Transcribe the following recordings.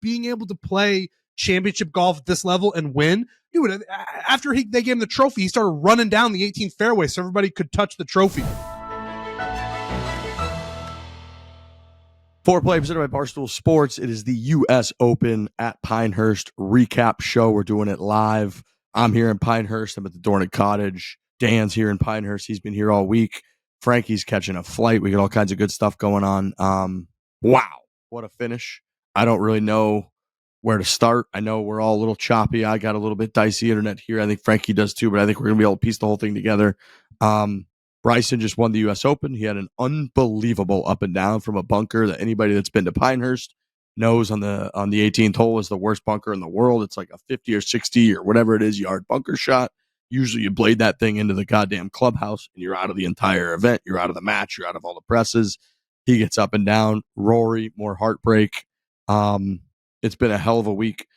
being able to play championship golf at this level and win. Dude, after they gave him the trophy, he started running down the 18th fairway so everybody could touch the trophy. Foreplay presented by Barstool Sports. It is the U.S. Open at Pinehurst recap show. We're doing it live. I'm here in Pinehurst. I'm at the Dornick Cottage. Dan's here in Pinehurst. He's been here all week. Frankie's catching a flight. We got all kinds of good stuff going on. Wow, what a finish. I don't really know where to start. I know we're all a little choppy. I got a little bit dicey internet here. I think Frankie does too, but I think we're going to be able to piece the whole thing together. Bryson just won the U.S. Open. He had an unbelievable up and down from a bunker that anybody that's been to Pinehurst knows on the 18th hole is the worst bunker in the world. It's like a 50 or 60 or whatever it is yard bunker shot. Usually you blade that thing into the goddamn clubhouse and you're out of the entire event. You're out of the match. You're out of all the presses. He gets up and down. Rory, more heartbreak. It's been a hell of a week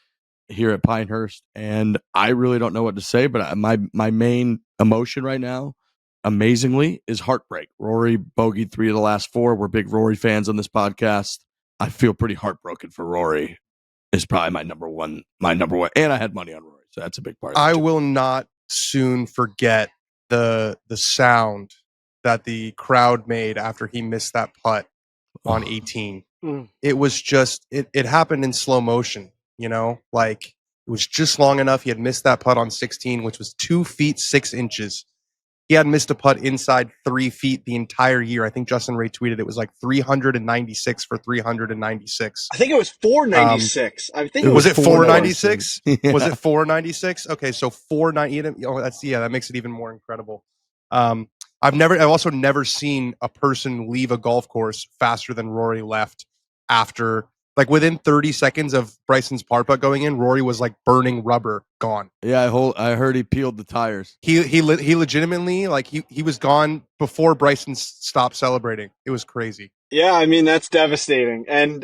here at Pinehurst, and I really don't know what to say, but my main emotion right now, amazingly, is heartbreak. Rory bogeyed 3 of the last 4. We're big Rory fans on this podcast. I feel pretty heartbroken for Rory. Is probably my number one, and I had money on Rory, so that's a big part. I will not soon forget the sound that the crowd made after he missed that putt on 18. It was just it happened in slow motion, you know, like it was just long enough. He had missed that putt on 16, which was 2 feet 6 inches. He had missed a putt inside 3 feet the entire year. I think Justin Ray tweeted it was like 396 for 396. I think it was 496. I think was it 496? Yeah. Was it 496? Okay, so 490. Oh, that makes it even more incredible. I've also never seen a person leave a golf course faster than Rory left after. Like within 30 seconds of Bryson's par putt going in, Rory was like burning rubber, gone. Yeah, I heard he peeled the tires. He legitimately, like he was gone before Bryson stopped celebrating. It was crazy. Yeah, I mean that's devastating, and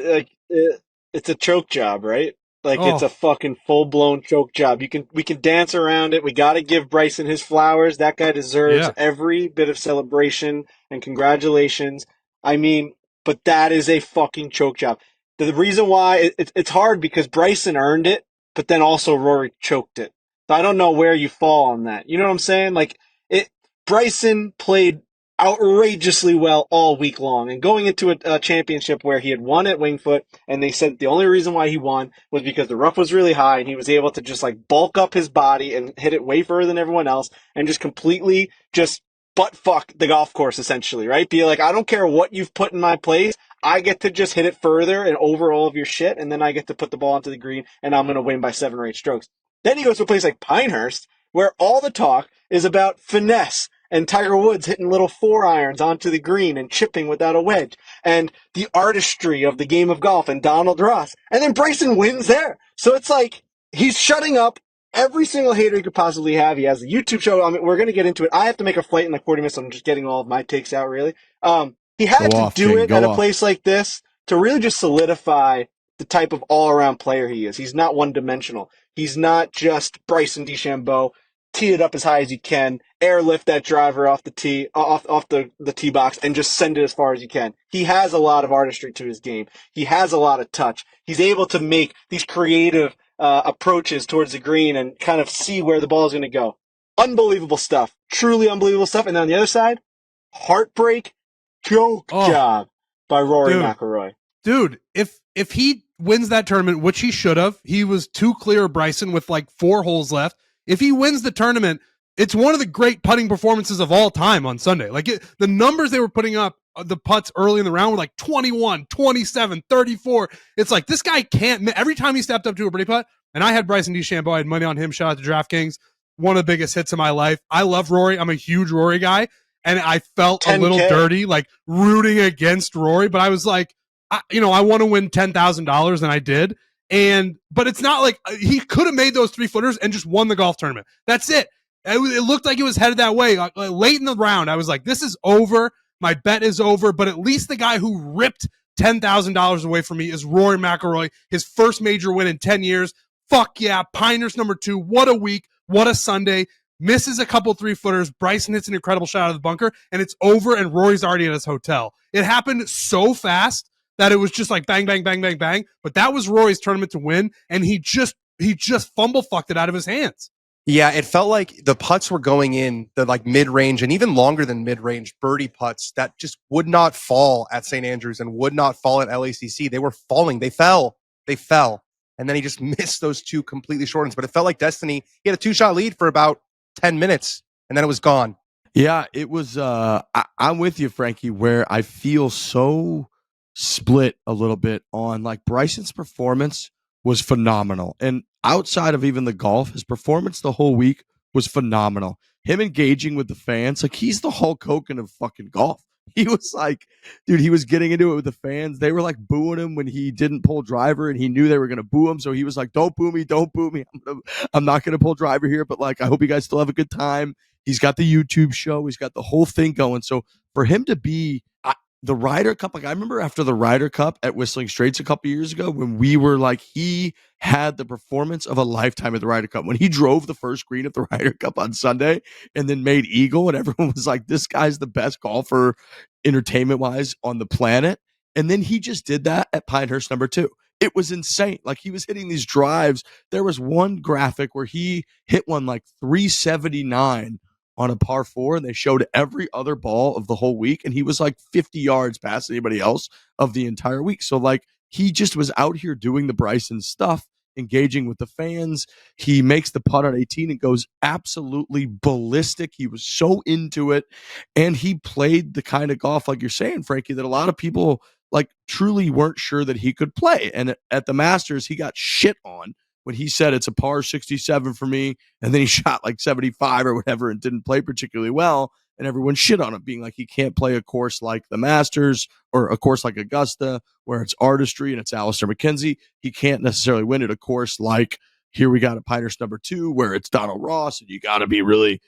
it's a choke job, right? Like it's a fucking full blown choke job. We can dance around it. We got to give Bryson his flowers. That guy deserves every bit of celebration and congratulations. I mean, but that is a fucking choke job. The reason why it's hard because Bryson earned it, but then also Rory choked it. So I don't know where you fall on that. You know what I'm saying? Like Bryson played outrageously well all week long, and going into a championship where he had won at Wingfoot, and they said the only reason why he won was because the rough was really high, and he was able to just like bulk up his body and hit it way further than everyone else, and just completely just butt fuck the golf course essentially, right? Be like, I don't care what you've put in my place. I get to just hit it further and over all of your shit, and then I get to put the ball onto the green, and I'm going to win by 7 or 8 strokes. Then he goes to a place like Pinehurst, where all the talk is about finesse, and Tiger Woods hitting little 4-irons onto the green and chipping without a wedge, and the artistry of the game of golf and Donald Ross. And then Bryson wins there. So it's like he's shutting up every single hater he could possibly have. He has a YouTube show. I mean, we're going to get into it. I have to make a flight in like 40 minutes, so I'm just getting all of my takes out, really. He had to do it at a place like this to really just solidify the type of all-around player he is. He's not one-dimensional. He's not just Bryson DeChambeau. Tee it up as high as you can, airlift that driver off the tee, off the tee box, and just send it as far as you can. He has a lot of artistry to his game. He has a lot of touch. He's able to make these creative approaches towards the green and kind of see where the ball is going to go. Unbelievable stuff. Truly unbelievable stuff. And then on the other side, heartbreak choke job by Rory McIlroy. Dude, if he wins that tournament, which he should have, he was too clear of Bryson with like 4 holes left. If he wins the tournament, it's one of the great putting performances of all time on Sunday. Like the numbers they were putting up, the putts early in the round were like 21, 27, 34. It's like this guy can't. Every time he stepped up to a birdie putt, and I had Bryson DeChambeau, I had money on him. Shout out to DraftKings. One of the biggest hits of my life. I love Rory. I'm a huge Rory guy. And I felt 10K. A little dirty, like rooting against Rory. But I was like, I want to win $10,000, and I did. But it's not like he could have made those 3-footers and just won the golf tournament. That's it. It looked like it was headed that way. Late in the round, I was like, this is over. My bet is over. But at least the guy who ripped $10,000 away from me is Rory McIlroy. His first major win in 10 years. Fuck yeah. Pinehurst #2. What a week. What a Sunday. Misses a couple 3-footers. Bryson hits an incredible shot out of the bunker, and it's over, and Rory's already at his hotel. It happened so fast. that it was just like bang, bang, bang, bang, bang. But that was Rory's tournament to win, and he just fumble fucked it out of his hands. Yeah, it felt like the putts were going in the like mid-range and even longer than mid-range birdie putts that just would not fall at St. Andrews and would not fall at LACC. They were falling. They fell. And then he just missed those two completely short ones. But it felt like destiny. He had a 2-shot lead for about 10 minutes, and then it was gone. Yeah, it was. I'm with you, Frankie, where I feel so split a little bit on like Bryson's performance was phenomenal. And outside of even the golf, his performance the whole week was phenomenal. Him engaging with the fans, like he's the Hulk Hogan of fucking golf. He was like, dude, he was getting into it with the fans. They were like booing him when he didn't pull driver, and he knew they were going to boo him. So he was like, don't boo me. I'm not going to pull driver here, but like, I hope you guys still have a good time. He's got the YouTube show. He's got the whole thing going. So for him to be the Ryder Cup, like I remember after the Ryder Cup at Whistling Straits a couple years ago when we were like, he had the performance of a lifetime at the Ryder Cup. When he drove the first green at the Ryder Cup on Sunday and then made eagle, and everyone was like, this guy's the best golfer entertainment-wise on the planet. And then he just did that at Pinehurst number 2. It was insane. Like he was hitting these drives. There was one graphic where he hit one like 379 on a par 4, and they showed every other ball of the whole week, and he was like 50 yards past anybody else of the entire week. So like he just was out here doing the Bryson stuff, engaging with the fans. He makes the putt on 18 and goes absolutely ballistic. He was so into it, and he played the kind of golf, like you're saying, Frankie, that a lot of people like truly weren't sure that he could play. And at the Masters, he got shit on when he said it's a par 67 for me, and then he shot like 75 or whatever and didn't play particularly well, and everyone shit on him, being like he can't play a course like the Masters or a course like Augusta where it's artistry and it's Alistair McKenzie. He can't necessarily win at a course like here we got a Pinehurst number 2 where it's Donald Ross, and you got to be really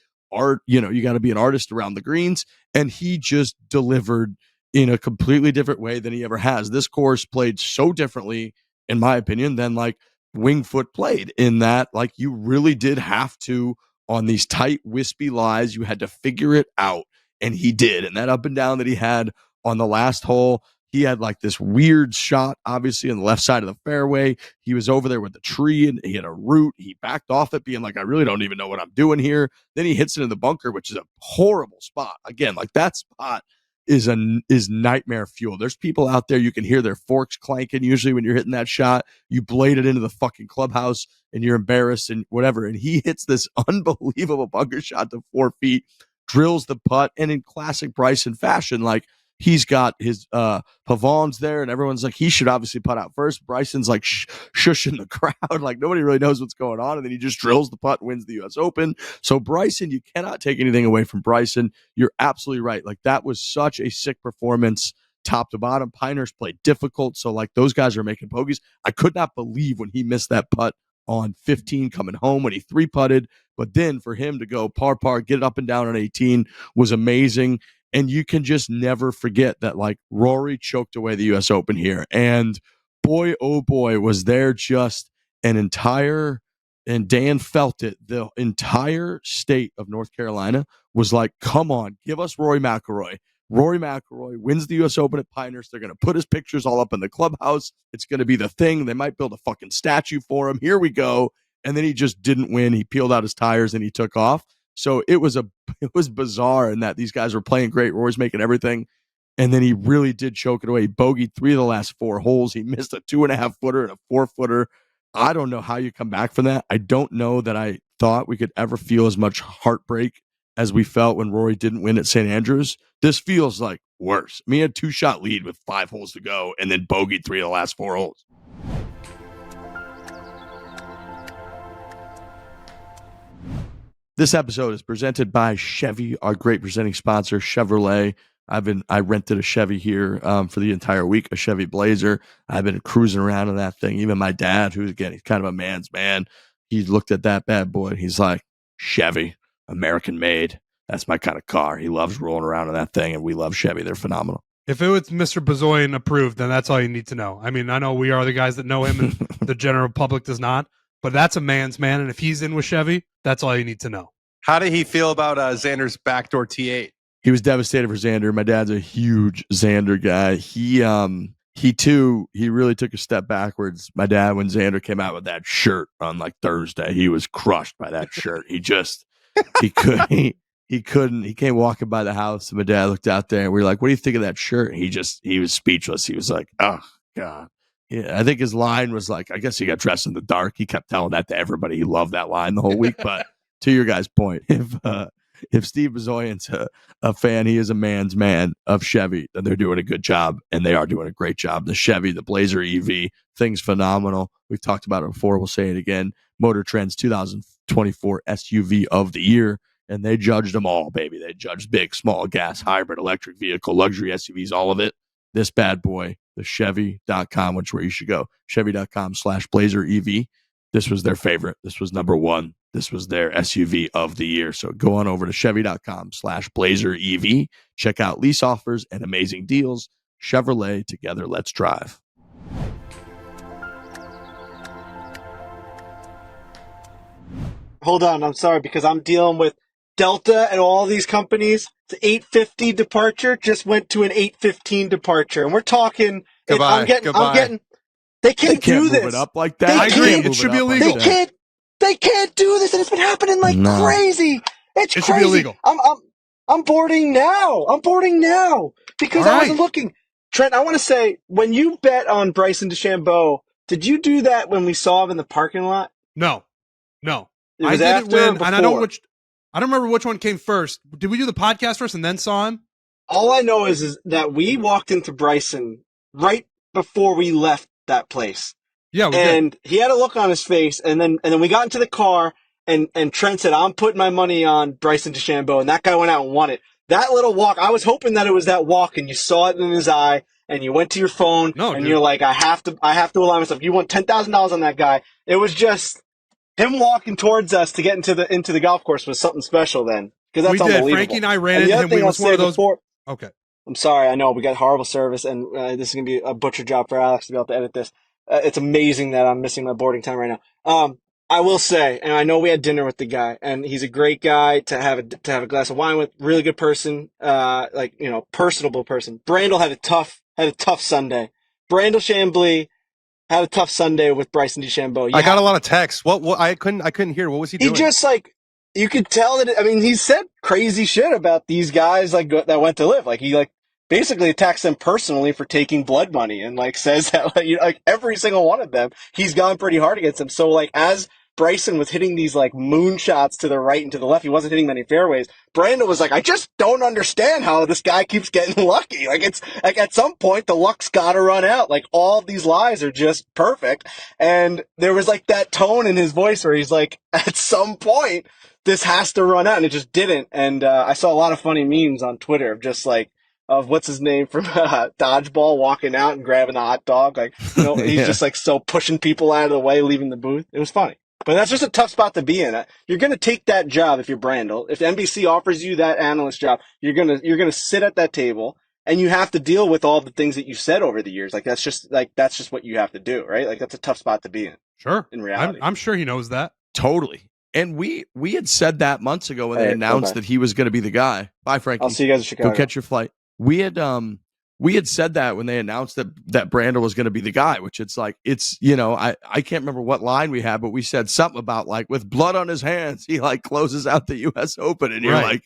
you got to be an artist around the greens, and he just delivered in a completely different way than he ever has. This course played so differently, in my opinion, than like Wingfoot played, in that like you really did have to, on these tight wispy lies, you had to figure it out, and he did. And that up and down that he had on the last hole, he had like this weird shot obviously on the left side of the fairway. He was over there with the tree and he had a root. He backed off it being like, I really don't even know what I'm doing here. Then he hits it in the bunker, which is a horrible spot. Again, like that spot is nightmare fuel. There's people out there, you can hear their forks clanking usually when you're hitting that shot. You blade it into the fucking clubhouse and you're embarrassed and whatever. And he hits this unbelievable bunker shot to 4 feet, drills the putt, and in classic Bryson fashion, like he's got his pavons there, and everyone's like, he should obviously putt out first. Bryson's like shushing the crowd, like nobody really knows what's going on, and then he just drills the putt and wins the U.S. Open. So Bryson, you cannot take anything away from Bryson. You're absolutely right. Like that was such a sick performance, top to bottom. Pinehurst played difficult, so like those guys are making bogeys. I could not believe when he missed that putt on 15 coming home when he 3-putted, but then for him to go par, get it up and down on 18 was amazing. And you can just never forget that like Rory choked away the U.S. Open here. And boy, oh boy, was there just an entire, and Dan felt it, the entire state of North Carolina was like, come on, give us Rory McIlroy. Rory McIlroy wins the U.S. Open at Pinehurst. They're going to put his pictures all up in the clubhouse. It's going to be the thing. They might build a fucking statue for him. Here we go. And then he just didn't win. He peeled out his tires and he took off. So it was bizarre in that these guys were playing great. Rory's making everything. And then he really did choke it away. He bogeyed 3 of the last 4 holes. He missed a 2.5-footer and a 4-footer. I don't know how you come back from that. I don't know that I thought we could ever feel as much heartbreak as we felt when Rory didn't win at St. Andrews. This feels like worse. I mean, he had 2-shot lead with 5 holes to go and then bogeyed 3 of the last 4 holes. This episode is presented by Chevy, our great presenting sponsor, Chevrolet. I rented a Chevy here for the entire week, a Chevy Blazer. I've been cruising around in that thing. Even my dad, who's again, he's kind of a man's man, he looked at that bad boy and he's like, Chevy, American made. That's my kind of car. He loves rolling around in that thing, and we love Chevy. They're phenomenal. If it was Mr. Bezoyan approved, then that's all you need to know. I mean, I know we are the guys that know him, and the general public does not. But that's a man's man, and if he's in with Chevy, that's all you need to know. How did he feel about Xander's backdoor T8? He was devastated for Xander. My dad's a huge Xander guy. he really took a step backwards. My dad, when Xander came out with that shirt on like Thursday, he was crushed by that shirt. He couldn't. He came walking by the house, and my dad looked out there, and we were like, "What do you think of that shirt?" And he was speechless. He was like, "Oh God." Yeah, I think his line was like, I guess he got dressed in the dark. He kept telling that to everybody. He loved that line the whole week. But to your guys' point, if Steve Bozoyan's a fan, he is a man's man of Chevy, then they're doing a good job, and they are doing a great job. The Chevy, the Blazer EV, thing's phenomenal. We've talked about it before. We'll say it again. Motor Trend's 2024 SUV of the year, and they judged them all, baby. They judged big, small, gas, hybrid, electric vehicle, luxury SUVs, all of it. This bad boy, the Chevy.com, which is where you should go. Chevy.com/Blazer EV. This was their favorite. This was number one. This was their SUV of the year. So go on over to Chevy.com/Blazer EV. Check out lease offers and amazing deals. Chevrolet, together, let's drive. Hold on, I'm sorry, because I'm dealing with Delta and all these companies. The 8:50 departure just went to an 8:15 departure, and we're talking. Goodbye. I'm getting. They can't do move this. it up like that. They I agree. can't- It should be illegal. They can't do this, and it's been happening like crazy. It's It crazy. should be illegal. I'm boarding now. Because All I wasn't right. looking. Trent, I want to say, when you bet on Bryson DeChambeau, did you do that when we saw him in the parking lot? No. It I was did it after or when, and I before? don't remember which one came first. Did we do the podcast first and then saw him? All I know is that we walked into Bryson right before we left that place. Yeah, we did. And he had a look on his face, and then we got into the car, and Trent said, "I'm putting my money on Bryson DeChambeau," and that guy went out and won it. That little walk, I was hoping that it was that walk, and you saw it in his eye, and you went to your phone, No, and dude. you're like, I have to align myself. You won $10,000 on that guy. It was just him walking towards us to get into the golf course was something special then, because that's We did. unbelievable. Frankie and I ran And the into other him. thing We I'll was one say of those. before. Okay. I'm sorry, I know we got horrible service, and this is going to be a butcher job for Alex to be able to edit this. It's amazing that I'm missing my boarding time right now. I will say, and I know we had dinner with the guy, and he's a great guy to have a glass of wine with. Really good person, personable person. Brandel had a tough Sunday. Brandel Chamblee had a tough Sunday with Bryson DeChambeau. I got a lot of texts. What I couldn't hear. What was he doing? He just you could tell that. I mean, he said crazy shit about these guys that went to live. Like he basically attacks them personally for taking blood money, and says that every single one of them, he's gone pretty hard against them. So as Bryson was hitting these moonshots to the right and to the left, he wasn't hitting many fairways. Brandel was like, I just don't understand how this guy keeps getting lucky. It's at some point the luck's got to run out. All these lies are just perfect. And there was that tone in his voice where he's like, at some point this has to run out, and it just didn't. And I saw a lot of funny memes on Twitter of just of what's his name from Dodgeball walking out and grabbing a hot dog. He's Yeah. just so pushing people out of the way, leaving the booth. It was funny. But that's just a tough spot to be in. You're going to take that job if you're Brandel. If NBC offers you that analyst job, you're going to sit at that table, and you have to deal with all the things that you've said over the years. That's just what you have to do, right? That's a tough spot to be in. Sure. In reality. I'm sure he knows that. Totally. And we had said that months ago when they Hey, announced bye-bye. that he was going to be the guy. Bye, Frankie. I'll see you guys in Chicago. Go catch your flight. We had said that when they announced that Brandel was going to be the guy, which I can't remember what line we had, but we said something about with blood on his hands, he closes out the US Open. And you're Right.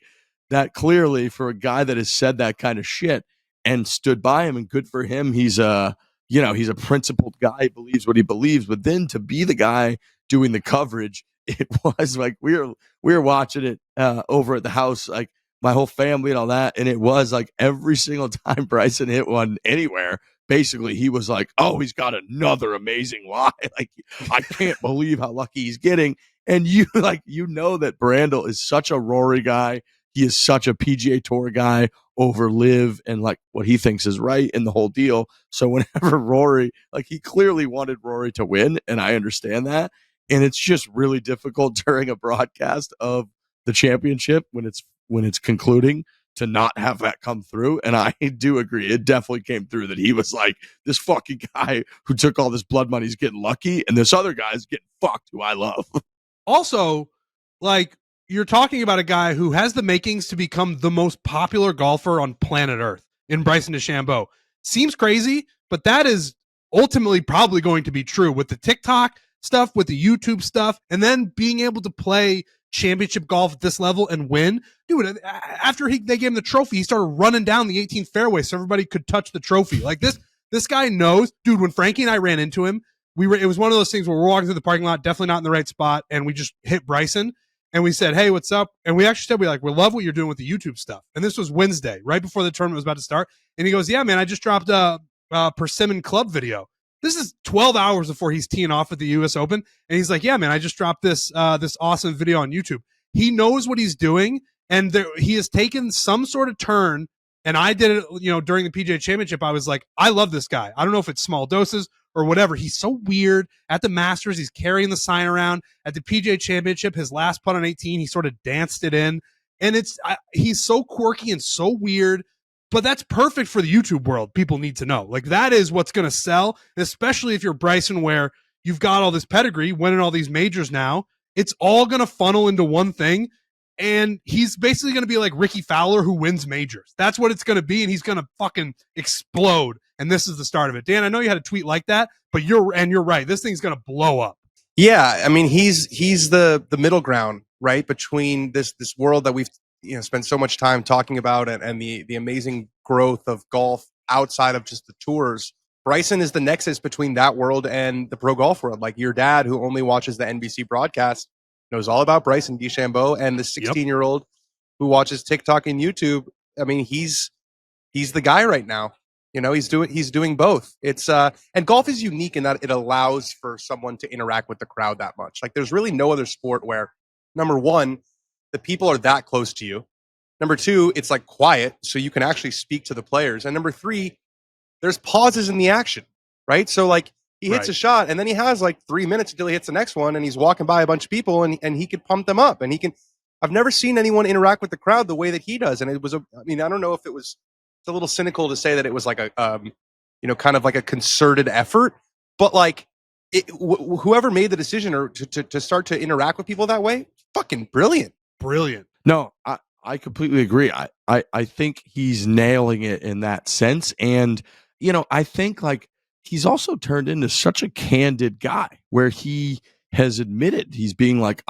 that clearly for a guy that has said that kind of shit and stood by him, and good for him. He's he's a principled guy, he believes what he believes, but then to be the guy doing the coverage, it was we were watching it over at the house, my whole family and all that. And it was every single time Bryson hit one anywhere, basically he was oh, he's got another amazing lie. I can't believe how lucky he's getting. And you that Brandel is such a Rory guy. He is such a PGA Tour guy over Live and what he thinks is right and the whole deal. So whenever Rory, he clearly wanted Rory to win, and I understand that. And it's just really difficult during a broadcast of the championship when it's concluding to not have that come through. And I do agree. It definitely came through that he was this fucking guy who took all this blood money is getting lucky, and this other guy's getting fucked who I love. Also, you're talking about a guy who has the makings to become the most popular golfer on planet Earth in Bryson DeChambeau. Seems crazy, but that is ultimately probably going to be true with the TikTok stuff, with the YouTube stuff, and then being able to play championship golf at this level and win. Dude, after they gave him the trophy, he started running down the 18th fairway so everybody could touch the trophy. Like this guy knows. Dude, when Frankie and I ran into him, it was one of those things where we're walking through the parking lot, definitely not in the right spot, and we just hit Bryson and we said, "Hey, what's up?" And we actually said, we love what you're doing with the YouTube stuff. And this was Wednesday, right before the tournament was about to start. And he goes, "Yeah, man, I just dropped a Persimmon Club video." This is 12 hours before he's teeing off at the U.S. Open. And he's like, "Yeah, man, I just dropped this awesome video on YouTube." He knows what he's doing, and he has taken some sort of turn. And I did it, during the PGA Championship. I was like, I love this guy. I don't know if it's small doses or whatever. He's so weird. At the Masters, he's carrying the sign around. At the PGA Championship, his last putt on 18, he sort of danced it in. And he's so quirky and so weird. But that's perfect for the YouTube world. People need to know. Like, that is what's going to sell, especially if you're Bryson, where you've got all this pedigree, winning all these majors now. It's all going to funnel into one thing. And he's basically going to be like Ricky Fowler, who wins majors. That's what it's going to be. And he's going to fucking explode. And this is the start of it. Dan, I know you had a tweet like that, but you're right. This thing's going to blow up. Yeah. I mean, he's the middle ground, right? Between this world that we've spend so much time talking about and the amazing growth of golf outside of just the tours. Bryson is the nexus between that world and the pro golf world. Like, your dad, who only watches the NBC broadcast, knows all about Bryson DeChambeau, and the 16-year-old who watches TikTok and YouTube. I mean, he's the guy right now. He's doing both. It's and golf is unique in that it allows for someone to interact with the crowd that much. Like, there's really no other sport where, number one, the people are that close to you. Number two, it's like quiet, so you can actually speak to the players. And number three, there's pauses in the action, right? So like, he hits a shot and then he has like 3 minutes until he hits the next one, and he's walking by a bunch of people and he can pump them up, and I've never seen anyone interact with the crowd the way that he does. And I don't know if it's a little cynical to say that it was like a, kind of like a concerted effort, but like, whoever made the decision or to start to interact with people that way, fucking brilliant. No, I completely agree. I think he's nailing it in that sense. And, I think like he's also turned into such a candid guy where he has admitted he's being like,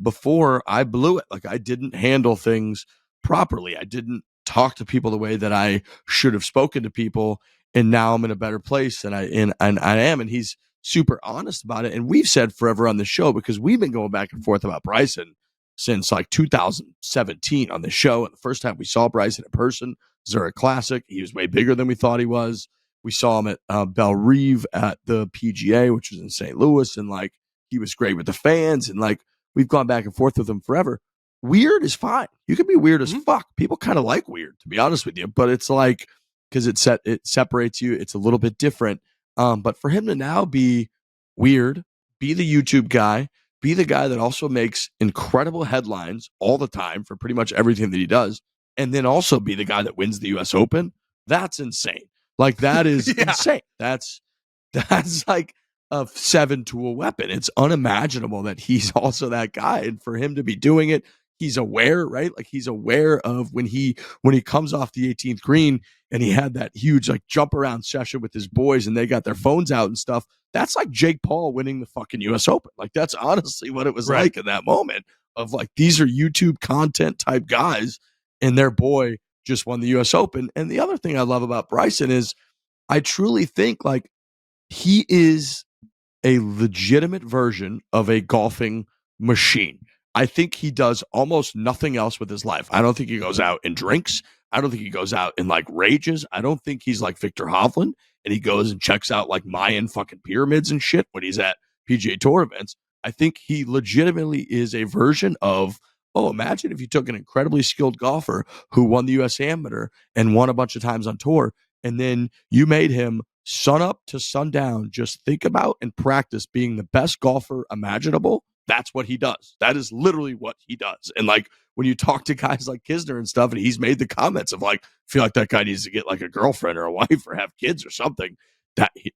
before I blew it. Like, I didn't handle things properly. I didn't talk to people the way that I should have spoken to people. And now I'm in a better place than I am. And he's super honest about it. And we've said forever on the show, because we've been going back and forth about Bryson since like 2017 on the show. And the first time we saw Bryson in person, Zurich Classic, he was way bigger than we thought he was. We saw him at Belle Reve at the PGA, which was in St. Louis. And like, he was great with the fans. And like, we've gone back and forth with him forever. Weird is fine. You can be weird as fuck. People kind of like weird, to be honest with you. But it's like, because it separates you. It's a little bit different. But for him to now be weird, be the YouTube guy, be the guy that also makes incredible headlines all the time for pretty much everything that he does, and then also be the guy that wins the US Open, that's insane. Like, that is insane. That's like a 7 to a weapon. It's unimaginable that he's also that guy. And for him to be doing it, he's aware, right? Like, he's aware of when he comes off the 18th green and he had that huge like jump around session with his boys and they got their phones out and stuff. That's like Jake Paul winning the fucking US Open. Like, that's honestly what it was like in that moment of like, these are YouTube content type guys and their boy just won the US Open. And the other thing I love about Bryson is I truly think like he is a legitimate version of a golfing machine. I think he does almost nothing else with his life. I don't think he goes out and drinks. I don't think he goes out and like rages. I don't think he's like Victor Hovland and he goes and checks out like Mayan fucking pyramids and shit when he's at PGA Tour events. I think he legitimately is a version of, imagine if you took an incredibly skilled golfer who won the US Amateur and won a bunch of times on tour, and then you made him sun up to sundown just think about and practice being the best golfer imaginable. That's what he does. That is literally what he does. And like, when you talk to guys like Kisner and stuff, and he's made the comments of like, feel like that guy needs to get like a girlfriend or a wife or have kids or something. That he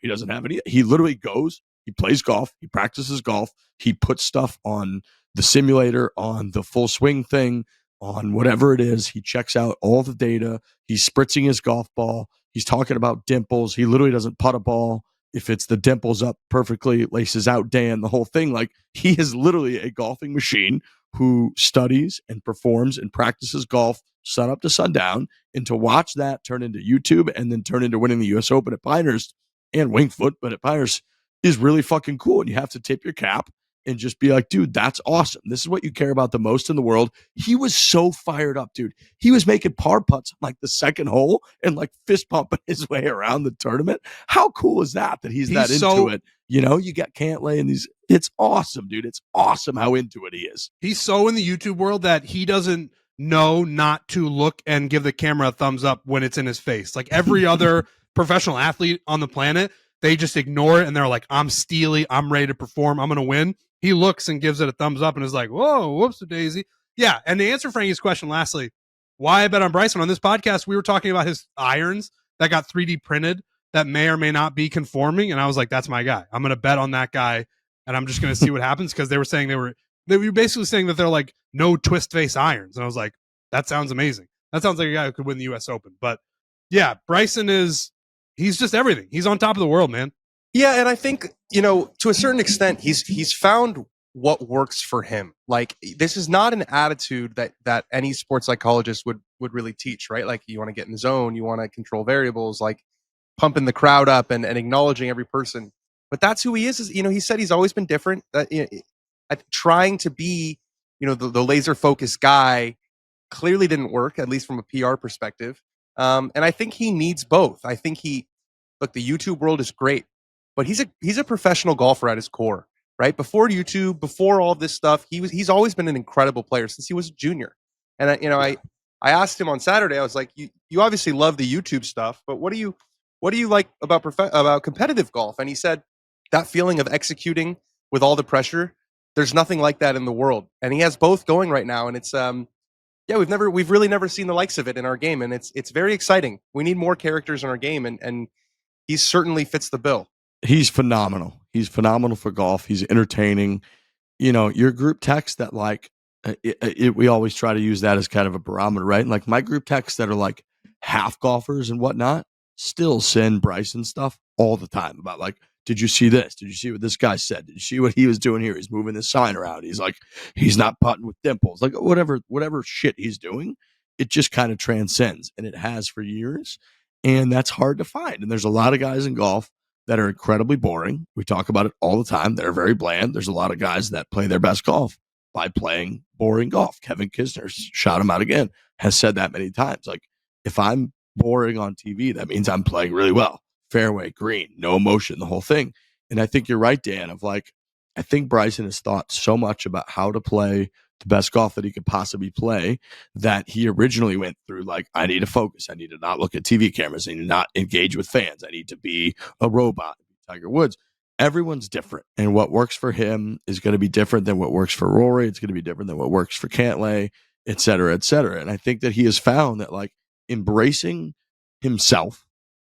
doesn't have any. He literally goes, he plays golf, he practices golf, he puts stuff on the simulator, on the full swing thing, on whatever it is. He checks out all the data. He's spritzing his golf ball. He's talking about dimples. He literally doesn't putt a ball if it's the dimples up perfectly, laces out Dan, the whole thing. Like, he is literally a golfing machine who studies and performs and practices golf sun up to sundown, and to watch that turn into YouTube and then turn into winning the US Open at Pinehurst and Winged Foot, but at Pinehurst, is really fucking cool. And you have to tip your cap and just be like, dude, that's awesome. This is what you care about the most in the world. He was so fired up, dude. He was making par putts on like the second hole and like fist pumping his way around the tournament. How cool is that he's that into it? You know, you got Cantlay and these. It's awesome, dude. It's awesome how into it he is. He's so in the YouTube world that he doesn't know not to look and give the camera a thumbs up when it's in his face. Like every other professional athlete on the planet, they just ignore it and they're like, I'm steely, I'm ready to perform, I'm going to win. He looks and gives it a thumbs up and is like, whoa, whoops a daisy. Yeah, and to answer Frankie's question lastly, why I bet on Bryson, on this podcast, we were talking about his irons that got 3D printed that may or may not be conforming, and I was like, that's my guy. I'm going to bet on that guy, and I'm just going to see what happens, because they were saying they were basically saying that they're like no twist face irons, and I was like, that sounds amazing. That sounds like a guy who could win the US Open. But yeah, Bryson he's just everything. He's on top of the world, man. Yeah, and I think, you know, to a certain extent, he's found what works for him. Like, this is not an attitude that any sports psychologist would really teach, right? Like, you want to get in the zone, you want to control variables, like pumping the crowd up and acknowledging every person. But that's who he is. You know, he said he's always been different. Trying to be, you know, the laser focused guy clearly didn't work, at least from a PR perspective. And I think he needs both. I think the YouTube world is great, but he's a professional golfer at his core, right? Before YouTube, before all of this stuff, he's always been an incredible player since he was a junior. And I asked him on Saturday, I was like, you obviously love the YouTube stuff, but what do you like about competitive golf? And he said that feeling of executing with all the pressure, there's nothing like that in the world. And he has both going right now. And it's, we've really never seen the likes of it in our game. And it's very exciting. We need more characters in our game. And he certainly fits the bill. He's phenomenal. He's phenomenal for golf. He's entertaining. You know, your group text that like, we always try to use that as kind of a barometer, right? And like my group texts that are like half golfers and whatnot still send Bryson stuff all the time about like, did you see this? Did you see what this guy said? Did you see what he was doing here? He's moving this sign around. He's like, he's not putting with dimples. Like whatever shit he's doing, it just kind of transcends, and it has for years. And that's hard to find. And there's a lot of guys in golf that are incredibly boring. We talk about it all the time. They're very bland. There's a lot of guys that play their best golf by playing boring golf. Kevin Kisner, shout him out again, has said that many times. Like, if I'm boring on TV, that means I'm playing really well. Fairway, green, no emotion, the whole thing. And I think you're right, Dan, of like, I think Bryson has thought so much about how to play the best golf that he could possibly play that he originally went through like, I need to focus. I need to not look at TV cameras. I need to not engage with fans. I need to be a robot. Tiger Woods. Everyone's different. And what works for him is going to be different than what works for Rory. It's going to be different than what works for Cantlay, et cetera, et cetera. And I think that he has found that like embracing himself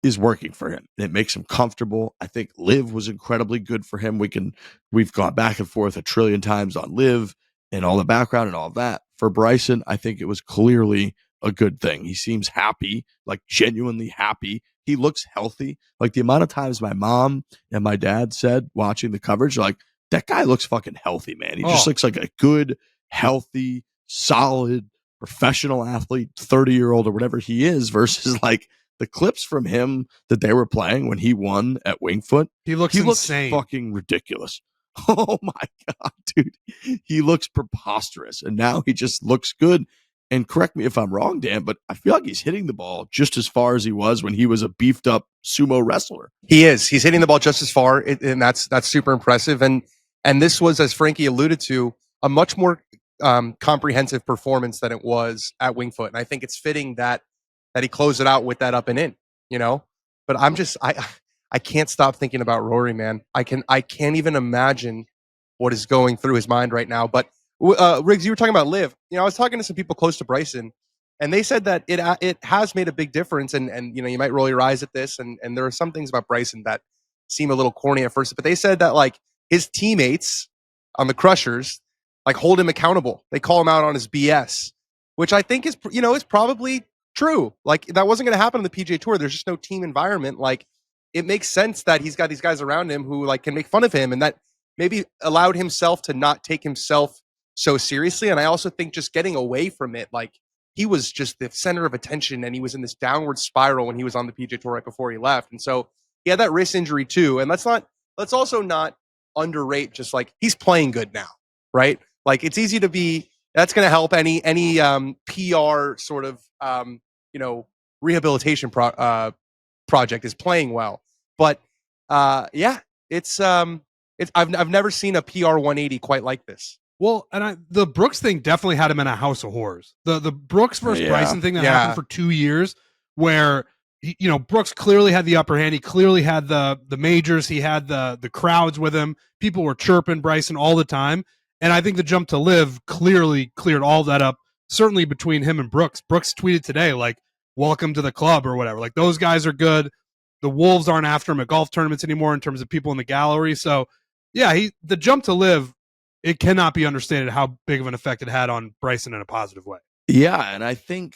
is working for him. It makes him comfortable. I think Liv was incredibly good for him. We've gone back and forth a trillion times on Liv and all the background and all of that. For Bryson, I think it was clearly a good thing. He seems happy, like genuinely happy. He looks healthy. Like the amount of times my mom and my dad said watching the coverage, like, that guy looks fucking healthy, man. He just looks like a good, healthy, solid, professional athlete, 30-year-old or whatever he is, versus like the clips from him that they were playing when he won at Winged Foot. He looks insane. Fucking ridiculous. Oh my God, dude. He looks preposterous. And now he just looks good. And correct me if I'm wrong, Dan, but I feel like he's hitting the ball just as far as he was when he was a beefed up sumo wrestler. He is. He's hitting the ball just as far, and that's super impressive. And this was, as Frankie alluded to, a much more comprehensive performance than it was at Winged Foot. And I think it's fitting that he closed it out with that up and in, you know. But I can't stop thinking about Rory, man. I can't even imagine what is going through his mind right now. But Riggs, you were talking about Liv. You know, I was talking to some people close to Bryson, and they said that it has made a big difference. And you know, you might roll your eyes at this, and there are some things about Bryson that seem a little corny at first, but they said that like his teammates on the Crushers like hold him accountable. They call him out on his BS, which I think is probably True. Like, that wasn't going to happen on the PGA Tour. There's just no team environment. Like, it makes sense that he's got these guys around him who like can make fun of him, and that maybe allowed himself to not take himself so seriously. And I also think just getting away from it, like, he was just the center of attention, and he was in this downward spiral when he was on the PGA Tour right before he left. And so he had that wrist injury too. And let's also not underrate just like he's playing good now, right? Like, it's easy to be. That's going to help any PR sort of rehabilitation project is playing well. But it's I've never seen a PR 180 quite like this. Well, and the Brooks thing definitely had him in a house of horrors. The Brooks versus Bryson thing that happened for 2 years, where Brooks clearly had the upper hand. He clearly had the majors. He had the crowds with him. People were chirping Bryson all the time, and I think the jump to live clearly cleared all that up. Certainly between him and Brooks. Brooks tweeted today like, "Welcome to the club" or whatever. Like, those guys are good. The Wolves aren't after him at golf tournaments anymore in terms of people in the gallery. So, yeah, the jump to live. It cannot be understated how big of an effect it had on Bryson in a positive way. Yeah, and I think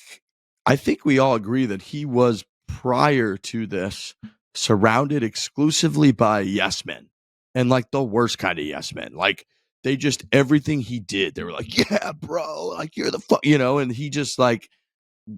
we all agree that he was, prior to this, surrounded exclusively by yes men, and like the worst kind of yes men. Like, they just, everything he did, they were like, "Yeah, bro, like you're the fuck," and he just like,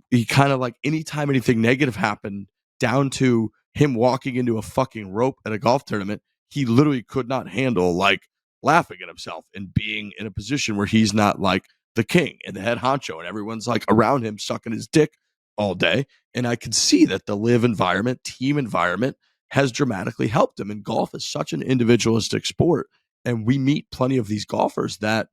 he kind of like, anytime anything negative happened, down to him walking into a fucking rope at a golf tournament, he literally could not handle like laughing at himself and being in a position where he's not like the king and the head honcho and everyone's like around him sucking his dick all day. And I could see that the live environment, team environment, has dramatically helped him. And golf is such an individualistic sport. And we meet plenty of these golfers that,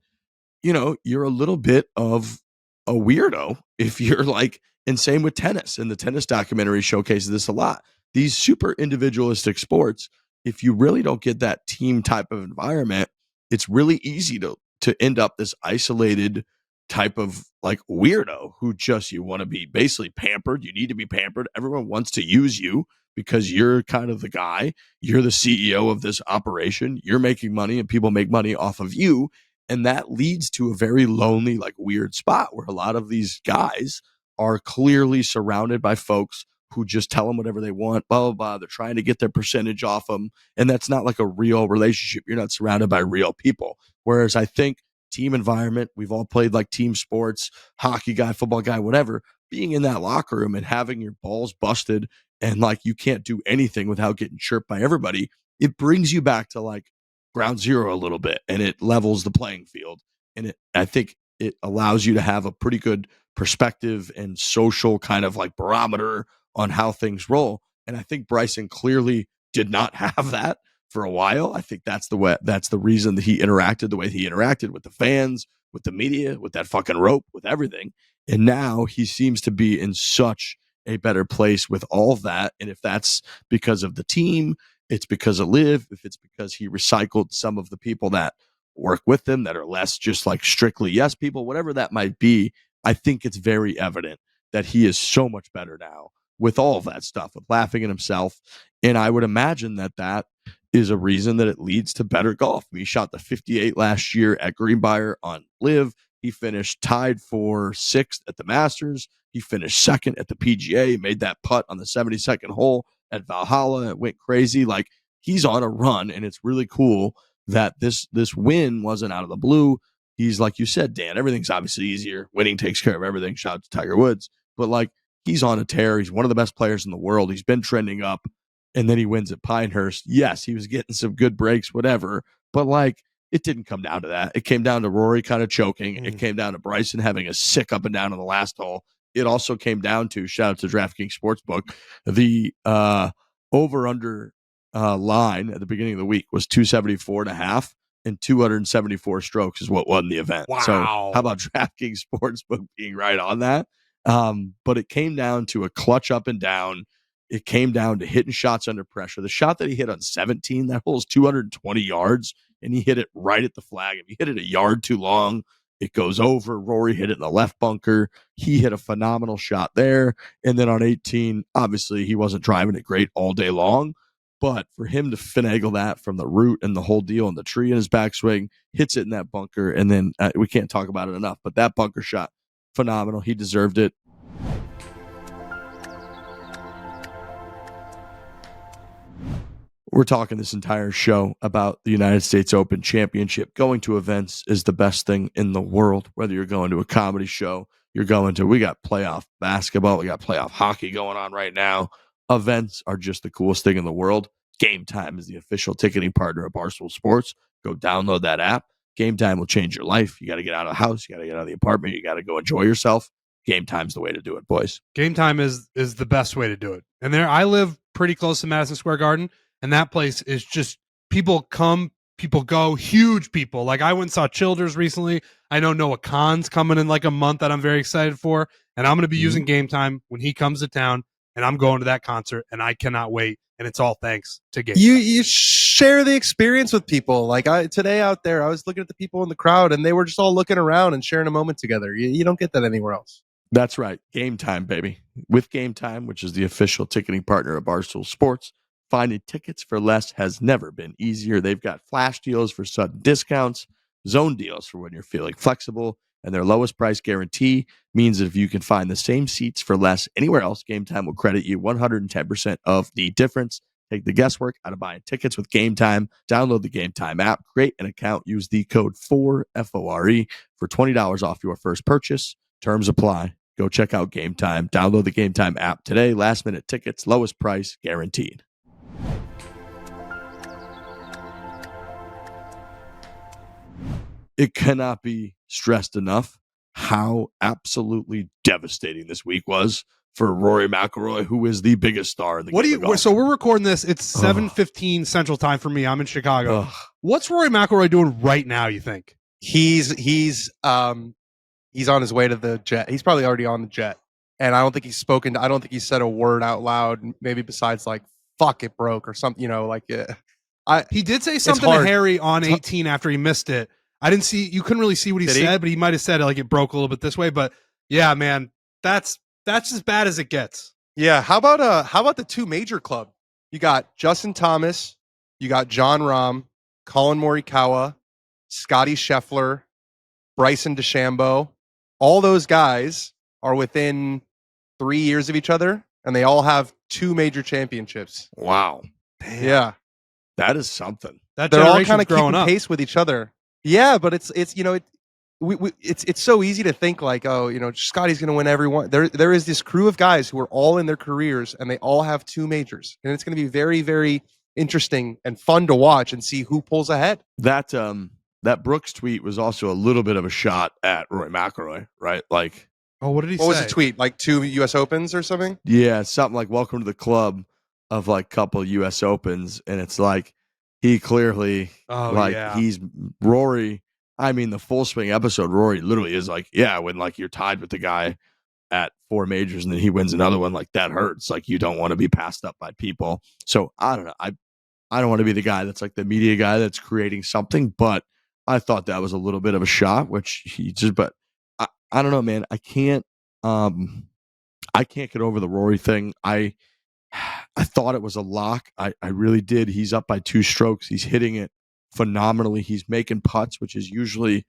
you're a little bit of a weirdo if you're like, and same with tennis. And the tennis documentary showcases this a lot. These super individualistic sports, if you really don't get that team type of environment, it's really easy to end up this isolated type of like weirdo who just, you want to be basically pampered. You need to be pampered. Everyone wants to use you because you're kind of the guy. You're the CEO of this operation. You're making money and people make money off of you. And that leads to a very lonely, like weird spot where a lot of these guys are clearly surrounded by folks who just tell them whatever they want, blah, blah, blah. They're trying to get their percentage off them. And that's not like a real relationship. You're not surrounded by real people. Whereas I think team environment, we've all played like team sports, hockey guy, football guy, whatever, being in that locker room and having your balls busted and like you can't do anything without getting chirped by everybody, it brings you back to like ground zero a little bit, and it levels the playing field. And I think it allows you to have a pretty good perspective and social kind of like barometer on how things roll. And I think Bryson clearly did not have that for a while. I think that's the reason that he interacted the way he interacted with the fans, with the media, with that fucking rope, with everything. And now he seems to be in such a better place with all of that. And if that's because of the team, it's because of Liv, if it's because he recycled some of the people that work with him that are less just like strictly yes people, whatever that might be, I think it's very evident that he is so much better now with all of that stuff, with laughing at himself. And I would imagine that is a reason that it leads to better golf. He shot the 58 last year at Greenbrier on Liv. He finished tied for 6th at the Masters. He finished 2nd at the PGA, made that putt on the 72nd hole at Valhalla. It went crazy. Like, he's on a run, and it's really cool that this win wasn't out of the blue. He's, like you said, Dan, everything's obviously easier. Winning takes care of everything. Shout out to Tiger Woods. But like, he's on a tear. He's one of the best players in the world. He's been trending up, and then he wins at Pinehurst. Yes, he was getting some good breaks, whatever. But like, it didn't come down to that. It came down to Rory kind of choking. It came down to Bryson having a sick up and down on the last hole. It also came down to, shout out to DraftKings Sportsbook, the over-under line at the beginning of the week was 274.5, and 274 strokes is what won the event. Wow. So how about DraftKings Sportsbook being right on that? But it came down to a clutch up and down. It came down to hitting shots under pressure. The shot that he hit on 17, that hole is 220 yards, and he hit it right at the flag. If he hit it a yard too long, it goes over. Rory hit it in the left bunker. He hit a phenomenal shot there. And then on 18, obviously he wasn't driving it great all day long, but for him to finagle that from the root and the whole deal and the tree in his backswing, hits it in that bunker. And then we can't talk about it enough, but that bunker shot, phenomenal. He deserved it. We're talking this entire show about the United States Open Championship. Going to events is the best thing in the world. Whether you're going to a comedy show, we got playoff basketball, we got playoff hockey going on right now. Events are just the coolest thing in the world. Game Time is the official ticketing partner of Barstool Sports. Go download that app. Game Time will change your life. You got to get out of the house. You got to get out of the apartment. You got to go enjoy yourself. Game Time's the way to do it, boys. Game Time is the best way to do it. And I live pretty close to Madison Square Garden, and that place is just, people come, people go, huge people. Like, I went and saw Childers recently. I know Noah Khan's coming in like a month that I'm very excited for, and I'm going to be using Game Time when he comes to town, and I'm going to that concert, and I cannot wait. And it's all thanks to Game Time. You share the experience with people. Like, today out there, I was looking at the people in the crowd, and they were just all looking around and sharing a moment together. You don't get that anywhere else. That's right. Game Time, baby. With Game Time, which is the official ticketing partner of Barstool Sports, finding tickets for less has never been easier. They've got flash deals for sudden discounts, zone deals for when you're feeling flexible, and their lowest price guarantee means that if you can find the same seats for less anywhere else, Game Time will credit you 110% of the difference. Take the guesswork out of buying tickets with Game Time. Download the Game Time app, create an account, use the code FORE, F-O-R-E, for $20 off your first purchase. Terms apply. Go check out Game Time. Download the Game Time app today. Last minute tickets, lowest price guaranteed. It cannot be stressed enough how absolutely devastating this week was for Rory McIlroy, who is the biggest star in the game of golf. So we're recording this. It's 7:15 Central Time for me. I'm in Chicago. What's Rory McIlroy doing right now, you think? He's on his way to the jet. He's probably already on the jet. And I don't think he's spoken. I don't think he said a word out loud, maybe besides like, fuck, it broke or something, He did say something to Harry on 18 after he missed it. I didn't see, you couldn't really see what he said, but he might have said like it broke a little bit this way. But yeah, man, that's as bad as it gets. Yeah. How about the two major club? You got Justin Thomas, you got John Rahm, Colin Morikawa, Scotty Scheffler, Bryson DeChambeau. All those guys are within 3 years of each other, and they all have two major championships. Wow. Damn. Yeah. That is something. They're all kind of keeping pace with each other. Yeah, but it's so easy to think like, Scotty's going to win everyone. There is this crew of guys who are all in their careers, and they all have two majors, and it's going to be very, very interesting and fun to watch and see who pulls ahead. That Brooks tweet was also a little bit of a shot at Rory McIlroy, right? Like, what did he say? What was the tweet? Like 2 U.S. Opens or something? Yeah, something like welcome to the club of like couple U.S. Opens, and it's like he clearly he's Rory. I mean, the Full Swing episode, Rory literally is like, yeah, when like you're tied with the guy at 4 majors and then he wins another one, like that hurts. Like you don't want to be passed up by people. So I don't know. I don't want to be the guy that's like the media guy that's creating something, but I thought that was a little bit of a shot, which but I don't know, man. I can't get over the Rory thing. I thought it was a lock. I really did. He's up by 2 strokes. He's hitting it phenomenally. He's making putts, which is usually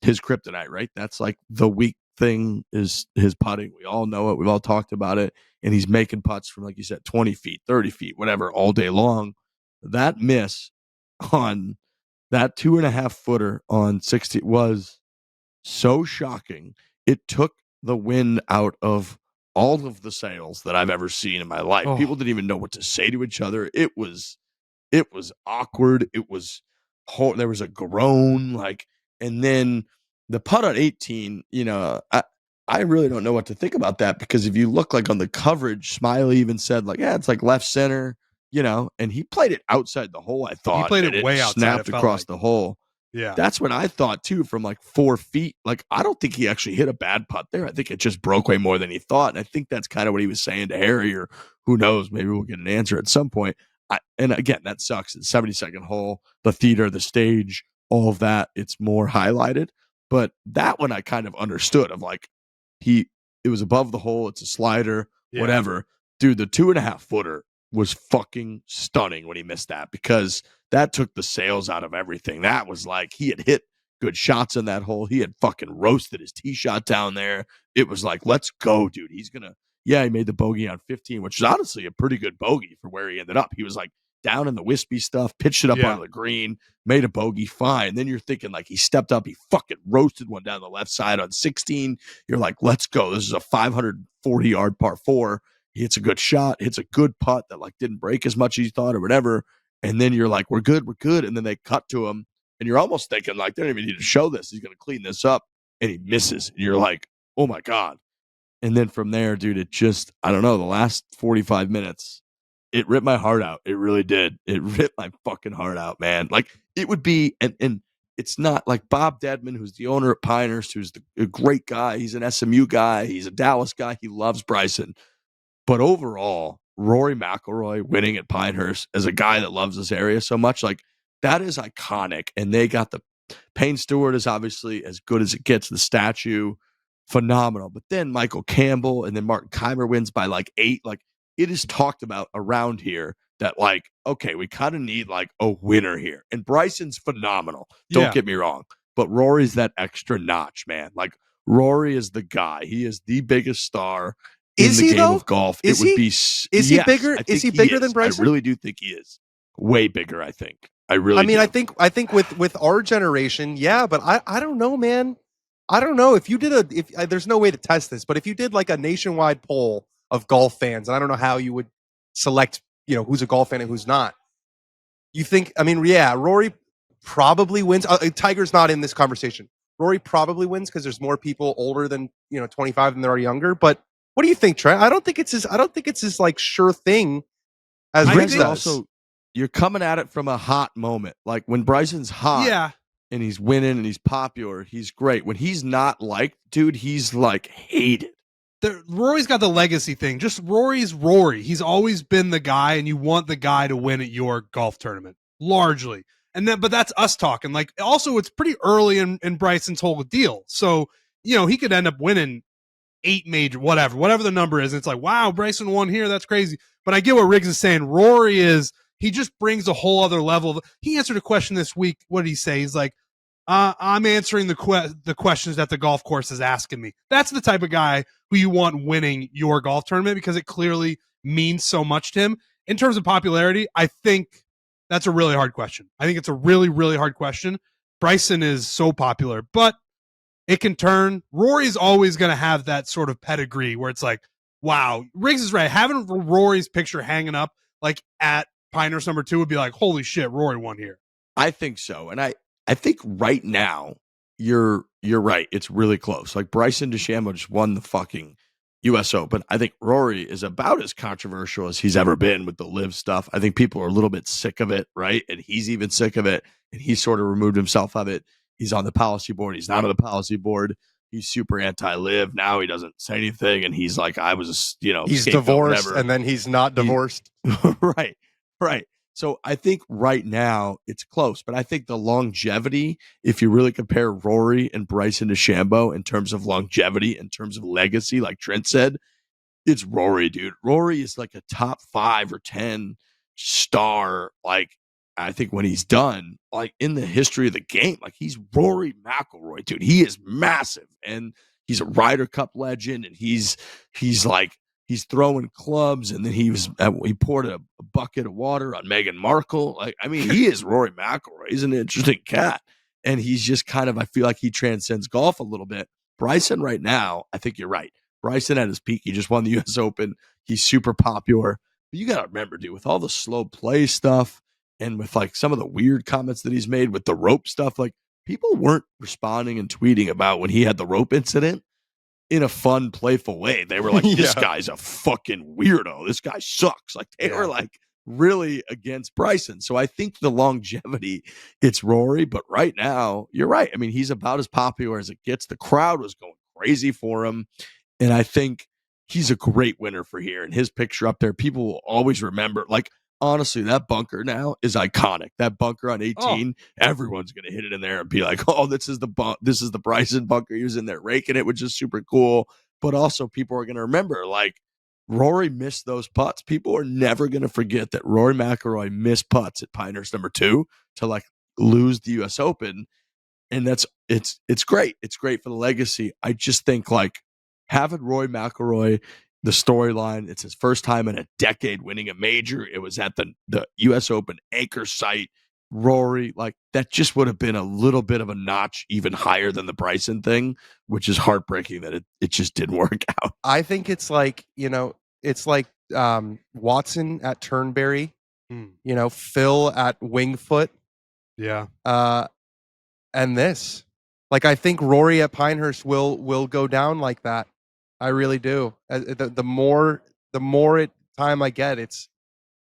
his kryptonite, right? That's like the weak thing is his putting. We all know it. We've all talked about it. And he's making putts from, like you said, 20 feet, 30 feet, whatever, all day long. That miss on that 2.5 footer on 60 was so shocking. It took the wind out of all of the sails that I've ever seen in my life. People didn't even know what to say to each other. It was awkward. There was a groan, and then the putt on 18, I really don't know what to think about that, because if you look like on the coverage, Smiley even said like, yeah, it's like left center, and he played it outside the hole. I thought he played it way outside, snapped across the hole. Yeah, that's what I thought too, from like 4 feet. Like, I don't think he actually hit a bad putt there. I think it just broke way more than he thought. And I think that's kind of what he was saying to Harry, or who knows, maybe we'll get an answer at some point. And again, that sucks. It's 72nd hole, the theater, the stage, all of that. It's more highlighted. But that one I kind of understood, of like, it was above the hole. It's a slider, whatever. Dude, the 2.5 footer was fucking stunning when he missed that, because that took the sails out of everything. That was like, he had hit good shots in that hole. He had fucking roasted his tee shot down there. It was like, let's go, dude. He made the bogey on 15, which is honestly a pretty good bogey for where he ended up. He was like down in the wispy stuff, pitched it up onto the green, made a bogey, fine. Then you're thinking like he stepped up, he fucking roasted one down the left side on 16. You're like, let's go. This is a 540-yard par 4. He hits a good shot, hits a good putt that like didn't break as much as you thought or whatever. And then you're like, we're good. And then they cut to him, and you're almost thinking like, they don't even need to show this. He's going to clean this up, and he misses. And you're like, oh my God. And then from there, dude, it just, I don't know, the last 45 minutes, it ripped my heart out. It really did. It ripped my fucking heart out, man. Like it would be, and it's not like Bob Dedman, who's the owner at Pinehurst, who's a great guy. He's an SMU guy. He's a Dallas guy. He loves Bryson. But overall, Rory McIlroy winning at Pinehurst as a guy that loves this area so much, like that is iconic. And they got the Payne Stewart is obviously as good as it gets. The statue, phenomenal. But then Michael Campbell and then Martin Keimer wins by like 8. Like it is talked about around here that like, okay, we kind of need like a winner here. And Bryson's phenomenal. Don't get me wrong. But Rory's that extra notch, man. Like Rory is the guy. He is the biggest star in the game of golf. Is he bigger? Is he bigger than Bryson? I really do think he is. Way bigger, I think. I think with our generation, yeah, but I don't know, man. I don't know if you did there's no way to test this, but if you did like a nationwide poll of golf fans, and I don't know how you would select, who's a golf fan and who's not. You think, Rory probably wins. Tiger's not in this conversation. Rory probably wins because there's more people older than 25 than there are younger. But what do you think, Trent? I don't think it's as like sure thing as Riggs does. Also, you're coming at it from a hot moment. Like when Bryson's hot and he's winning and he's popular, he's great. When he's not liked, dude, he's like hated. Rory's got the legacy thing. Just Rory's Rory. He's always been the guy, and you want the guy to win at your golf tournament, largely. But that's us talking. Like, also, it's pretty early in Bryson's whole deal. So, he could end up winning 8 major, whatever the number is. And it's like, wow, Bryson won here. That's crazy. But I get what Riggs is saying. Rory he just brings a whole other level. He answered a question this week. What did he say? He's like, I'm answering the questions that the golf course is asking me. That's the type of guy who you want winning your golf tournament because it clearly means so much to him. In terms of popularity, I think that's a really hard question. I think it's a really, really hard question. Bryson is so popular, but it can turn. Rory's always going to have that sort of pedigree where it's like, wow, Riggs is right. Having Rory's picture hanging up like at Pinehurst number 2 would be like, holy shit, Rory won here. I think so. And I think right now you're right. It's really close. Like Bryson DeChambeau just won the fucking US Open. I think Rory is about as controversial as he's ever been with the live stuff. I think people are a little bit sick of it, right? And he's even sick of it. And he sort of removed himself of it. He's on the policy board. He's not on the policy board. He's super anti-live. Now he doesn't say anything. And he's like, I was, he's divorced and then he's not divorced. Right. So I think right now it's close, but I think the longevity, if you really compare Rory and Bryson DeChambeau in terms of longevity, in terms of legacy, like Trent said, it's Rory, dude. Rory is like a top 5 or 10 star, like I think when he's done, like in the history of the game, like he's Rory McIlroy, dude. He is massive, and he's a Ryder Cup legend, and he's throwing clubs, and then he poured a bucket of water on Meghan Markle. Like, I mean, he is Rory McIlroy. He's an interesting cat, and he's just kind of, I feel like he transcends golf a little bit. Bryson right now, I think you're right. Bryson at his peak, he just won the U.S. Open. He's super popular. But you got to remember, dude, with all the slow play stuff and with like some of the weird comments that he's made with the rope stuff, like people weren't responding and tweeting about when he had the rope incident in a fun, playful way. They were like, this guy's a fucking weirdo. This guy sucks. Like they were like really against Bryson. So I think the longevity, it's Rory. But right now, you're right. I mean, he's about as popular as it gets. The crowd was going crazy for him. And I think he's a great winner for here. And his picture up there, people will always remember. Like, honestly, that bunker now is iconic. That bunker on 18, everyone's going to hit it in there and be like, oh, this is the Bryson bunker. He was in there raking it, which is super cool. But also people are going to remember, like, Rory missed those putts. People are never going to forget that Rory McIlroy missed putts at Pinehurst number 2 to like lose the US Open. And it's great. It's great for the legacy. I just think like having Rory McIlroy the storyline. It's his first time in a decade winning a major. It was at the US Open anchor site. Rory, like that just would have been a little bit of a notch even higher than the Bryson thing, which is heartbreaking that it just didn't work out. I think it's like, it's like Watson at Turnberry, Phil at Wingfoot. Yeah. And this. Like, I think Rory at Pinehurst will go down like that. I really do. The more time I get,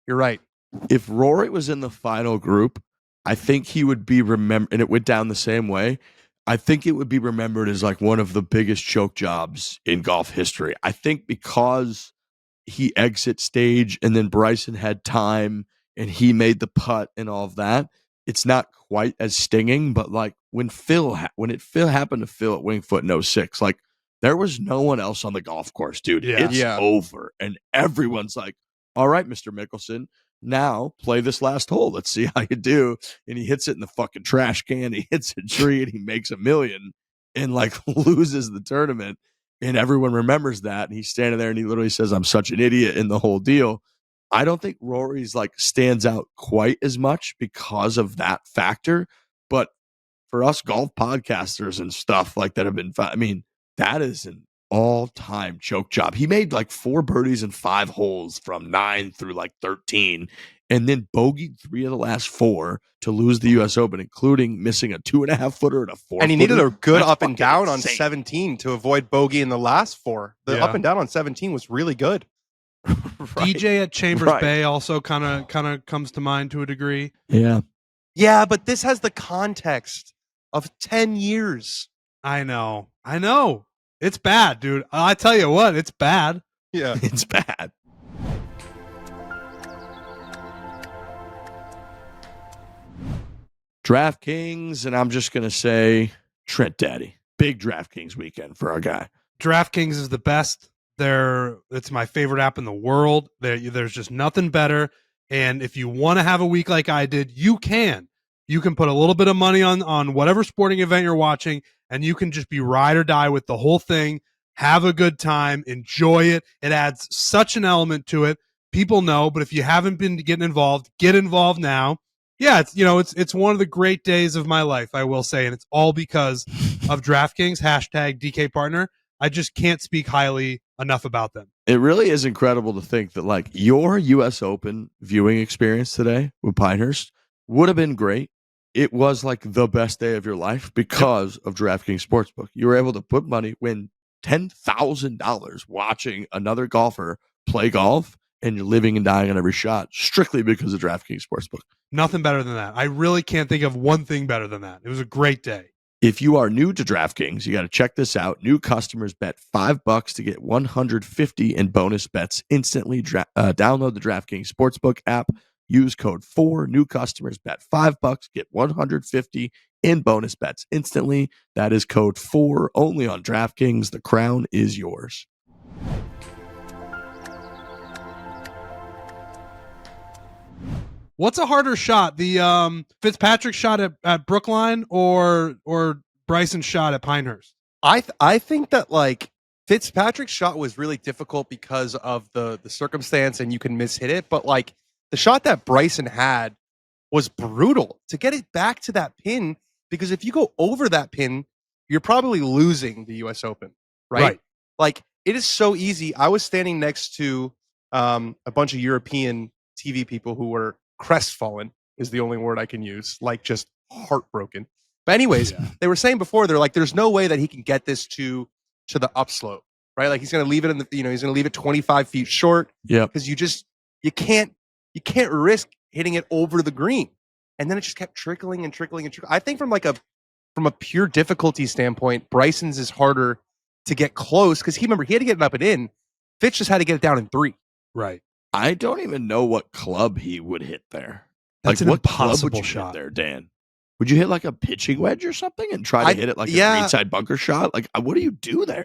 you're right. If Rory was in the final group, I think he would be remembered, and it went down the same way. I think it would be remembered as like one of the biggest choke jobs in golf history. I think because he exit stage and then Bryson had time and he made the putt and all of that, it's not quite as stinging. But like when it happened to Phil at Wingfoot in 06, like there was no one else on the golf course, dude. Yeah. It's over. And everyone's like, all right, Mr. Mickelson, now play this last hole. Let's see how you do. And he hits it in the fucking trash can. He hits a tree and he makes $1 million and like loses the tournament. And everyone remembers that. And he's standing there and he literally says, I'm such an idiot in the whole deal. I don't think Rory's like stands out quite as much because of that factor. But for us golf podcasters and stuff like that have been, I mean, that is an all-time choke job. He made like 4 birdies in 5 holes from 9 through like 13, and then bogeyed 3 of the last 4 to lose the U.S. Open, including missing a 2.5 footer and a 4. And he needed a good That's up and down insane. on 17 to avoid bogey in the last 4. The up and down on 17 was really good. Right. DJ at Chambers Bay also kind of comes to mind to a degree. Yeah, but this has the context of 10 years. I know. It's bad, dude. I tell you what, it's bad. Yeah. It's bad. DraftKings, and I'm just going to say Trent Daddy. Big DraftKings weekend for our guy. DraftKings is the best. It's my favorite app in the world. There's just nothing better. And if you want to have a week like I did, you can. You can put a little bit of money on whatever sporting event you're watching, and you can just be ride or die with the whole thing. Have a good time. Enjoy it. It adds such an element to it. People know, but if you haven't been getting involved, get involved now. Yeah, it's one of the great days of my life, I will say, and it's all because of DraftKings, #DK Partner. I just can't speak highly enough about them. It really is incredible to think that like your US Open viewing experience today with Pinehurst would have been great. It was like the best day of your life because of DraftKings Sportsbook. You were able to put money, win $10,000 watching another golfer play golf, and you're living and dying on every shot strictly because of DraftKings Sportsbook. Nothing better than that. I really can't think of one thing better than that. It was a great day. If you are new to DraftKings, you got to check this out. New customers bet $5 to get $150 in bonus bets instantly. Download the DraftKings Sportsbook app. Use code Fore. New customers bet $5, get $150 in bonus bets instantly. That is code Fore only on DraftKings. The crown is yours. What's a harder shot? The Fitzpatrick shot at Brookline or Bryson's shot at Pinehurst? I think that like Fitzpatrick's shot was really difficult because of the circumstance and you can mishit it. But like the shot that Bryson had was brutal to get it back to that pin, because if you go over that pin, you're probably losing the US Open, right? Like it is so easy. I was standing next to a bunch of European TV people who were crestfallen is the only word I can use, like just heartbroken. But anyways, They were saying before, they're like, there's no way that he can get this to the upslope, right? Like he's going to leave it in the, he's going to leave it 25 feet short. Yeah. Because you can't risk hitting it over the green. And then it just kept trickling and trickling and trickling. I think from a pure difficulty standpoint, Bryson's is harder to get close because he had to get it up and in. Fitch just had to get it down in 3. Right. I don't even know what club he would hit there. That's like an what impossible club would you shot hit there, Dan? Would you hit like a pitching wedge or something and try to hit it like a greenside bunker shot? Like, what do you do there?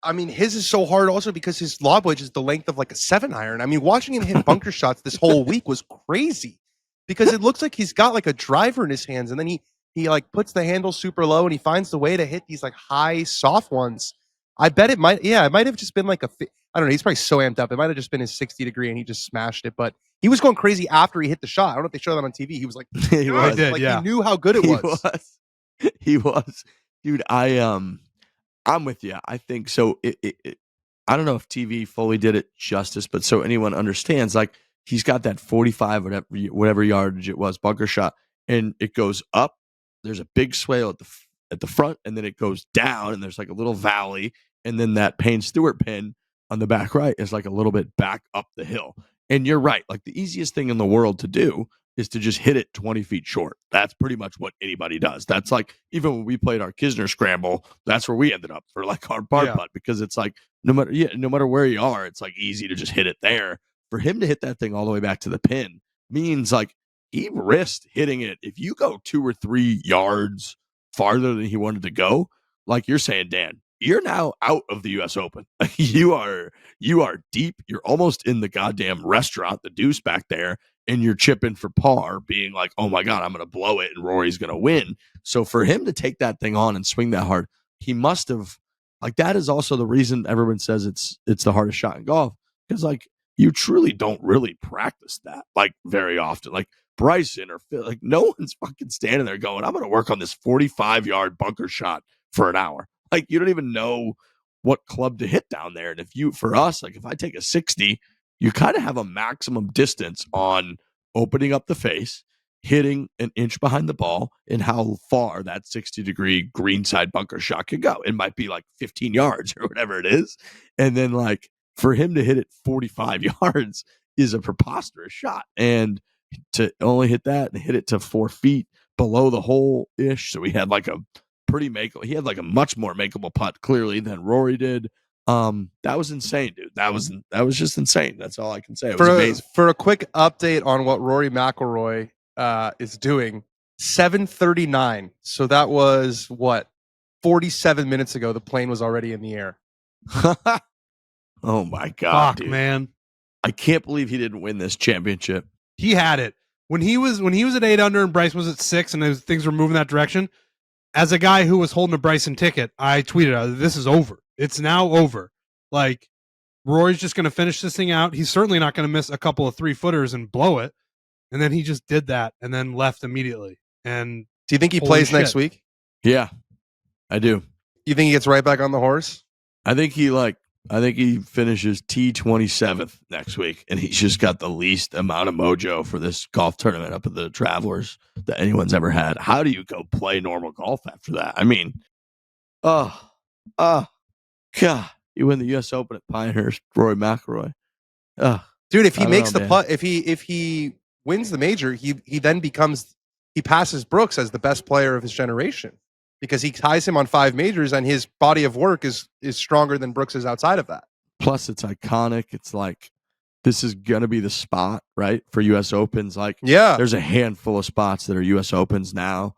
I mean, his is so hard also because his lob wedge is the length of like a 7-iron. I mean, watching him hit bunker shots this whole week was crazy because it looks like he's got like a driver in his hands, and then he like puts the handle super low and he finds the way to hit these like high soft ones. I bet it might. Yeah, it might have just been like I don't know. He's probably so amped up. It might have just been his 60 degree, and he just smashed it. But he was going crazy after he hit the shot. I don't know if they showed that on TV. He was like, He was. They did, like yeah. he knew how good it was. He was, dude. I'm with you. I think so. I don't know if TV fully did it justice, but so anyone understands, like he's got that 45 whatever yardage it was bunker shot, and it goes up. There's a big swale at the front, and then it goes down, and there's like a little valley, and then that Payne Stewart pin on the back right is like a little bit back up the hill. And you're right. Like the easiest thing in the world to do is to just hit it 20 feet short. That's pretty much what anybody does. That's like, even when we played our Kisner Scramble, that's where we ended up for like our bar putt, because it's like, no matter where you are, it's like easy to just hit it there. For him to hit that thing all the way back to the pin means like he risked hitting it. If you go 2 or 3 yards farther than he wanted to go, like you're saying, Dan, you're now out of the US Open. You are deep. You're almost in the goddamn restaurant, the Deuce back there, and you're chipping for par, being like, oh my God, I'm going to blow it and Rory's going to win. So for him to take that thing on and swing that hard, he must have, like, that is also the reason everyone says it's the hardest shot in golf, because like you truly don't really practice that like very often. Like Bryson or Phil, like no one's fucking standing there going, I'm going to work on this 45-yard bunker shot for an hour. Like you don't even know what club to hit down there. And for us, like if I take a 60, you kind of have a maximum distance on opening up the face, hitting an inch behind the ball, and how far that 60-degree greenside bunker shot could go. It might be like 15 yards or whatever it is. And then like for him to hit it 45 yards is a preposterous shot. And to only hit that and hit it to 4 feet below the hole ish. So he had like a much more makeable putt clearly than Rory did. That was insane, dude. That was just insane. That's all I can say. It was amazing. For a quick update on what Rory McIlroy is doing, 7:39. So that was what, 47 minutes ago. The plane was already in the air. Oh my God, fuck, dude. man! I can't believe he didn't win this championship. He had it when he was at 8 under and Bryson was at 6, and things were moving that direction. As a guy who was holding a Bryson ticket, I tweeted out, "This is over. It's now over. Like Rory's just going to finish this thing out. He's certainly not going to miss a couple of 3-footers and blow it." And then he just did that and then left immediately. And do you think he plays next week? Yeah, I do. You think he gets right back on the horse? I think he finishes T27th next week, and he's just got the least amount of mojo for this golf tournament up at the Travelers that anyone's ever had. How do you go play normal golf after that? I mean, God, you win the U.S. Open at Pinehurst, Rory McIlroy. Dude, if he makes the putt, if he wins the major, he then passes Brooks as the best player of his generation, because he ties him on 5 majors, and his body of work is stronger than Brooks's outside of that. Plus, it's iconic. It's like, this is going to be the spot, right, for U.S. Opens. Like, yeah, there's a handful of spots that are U.S. Opens now.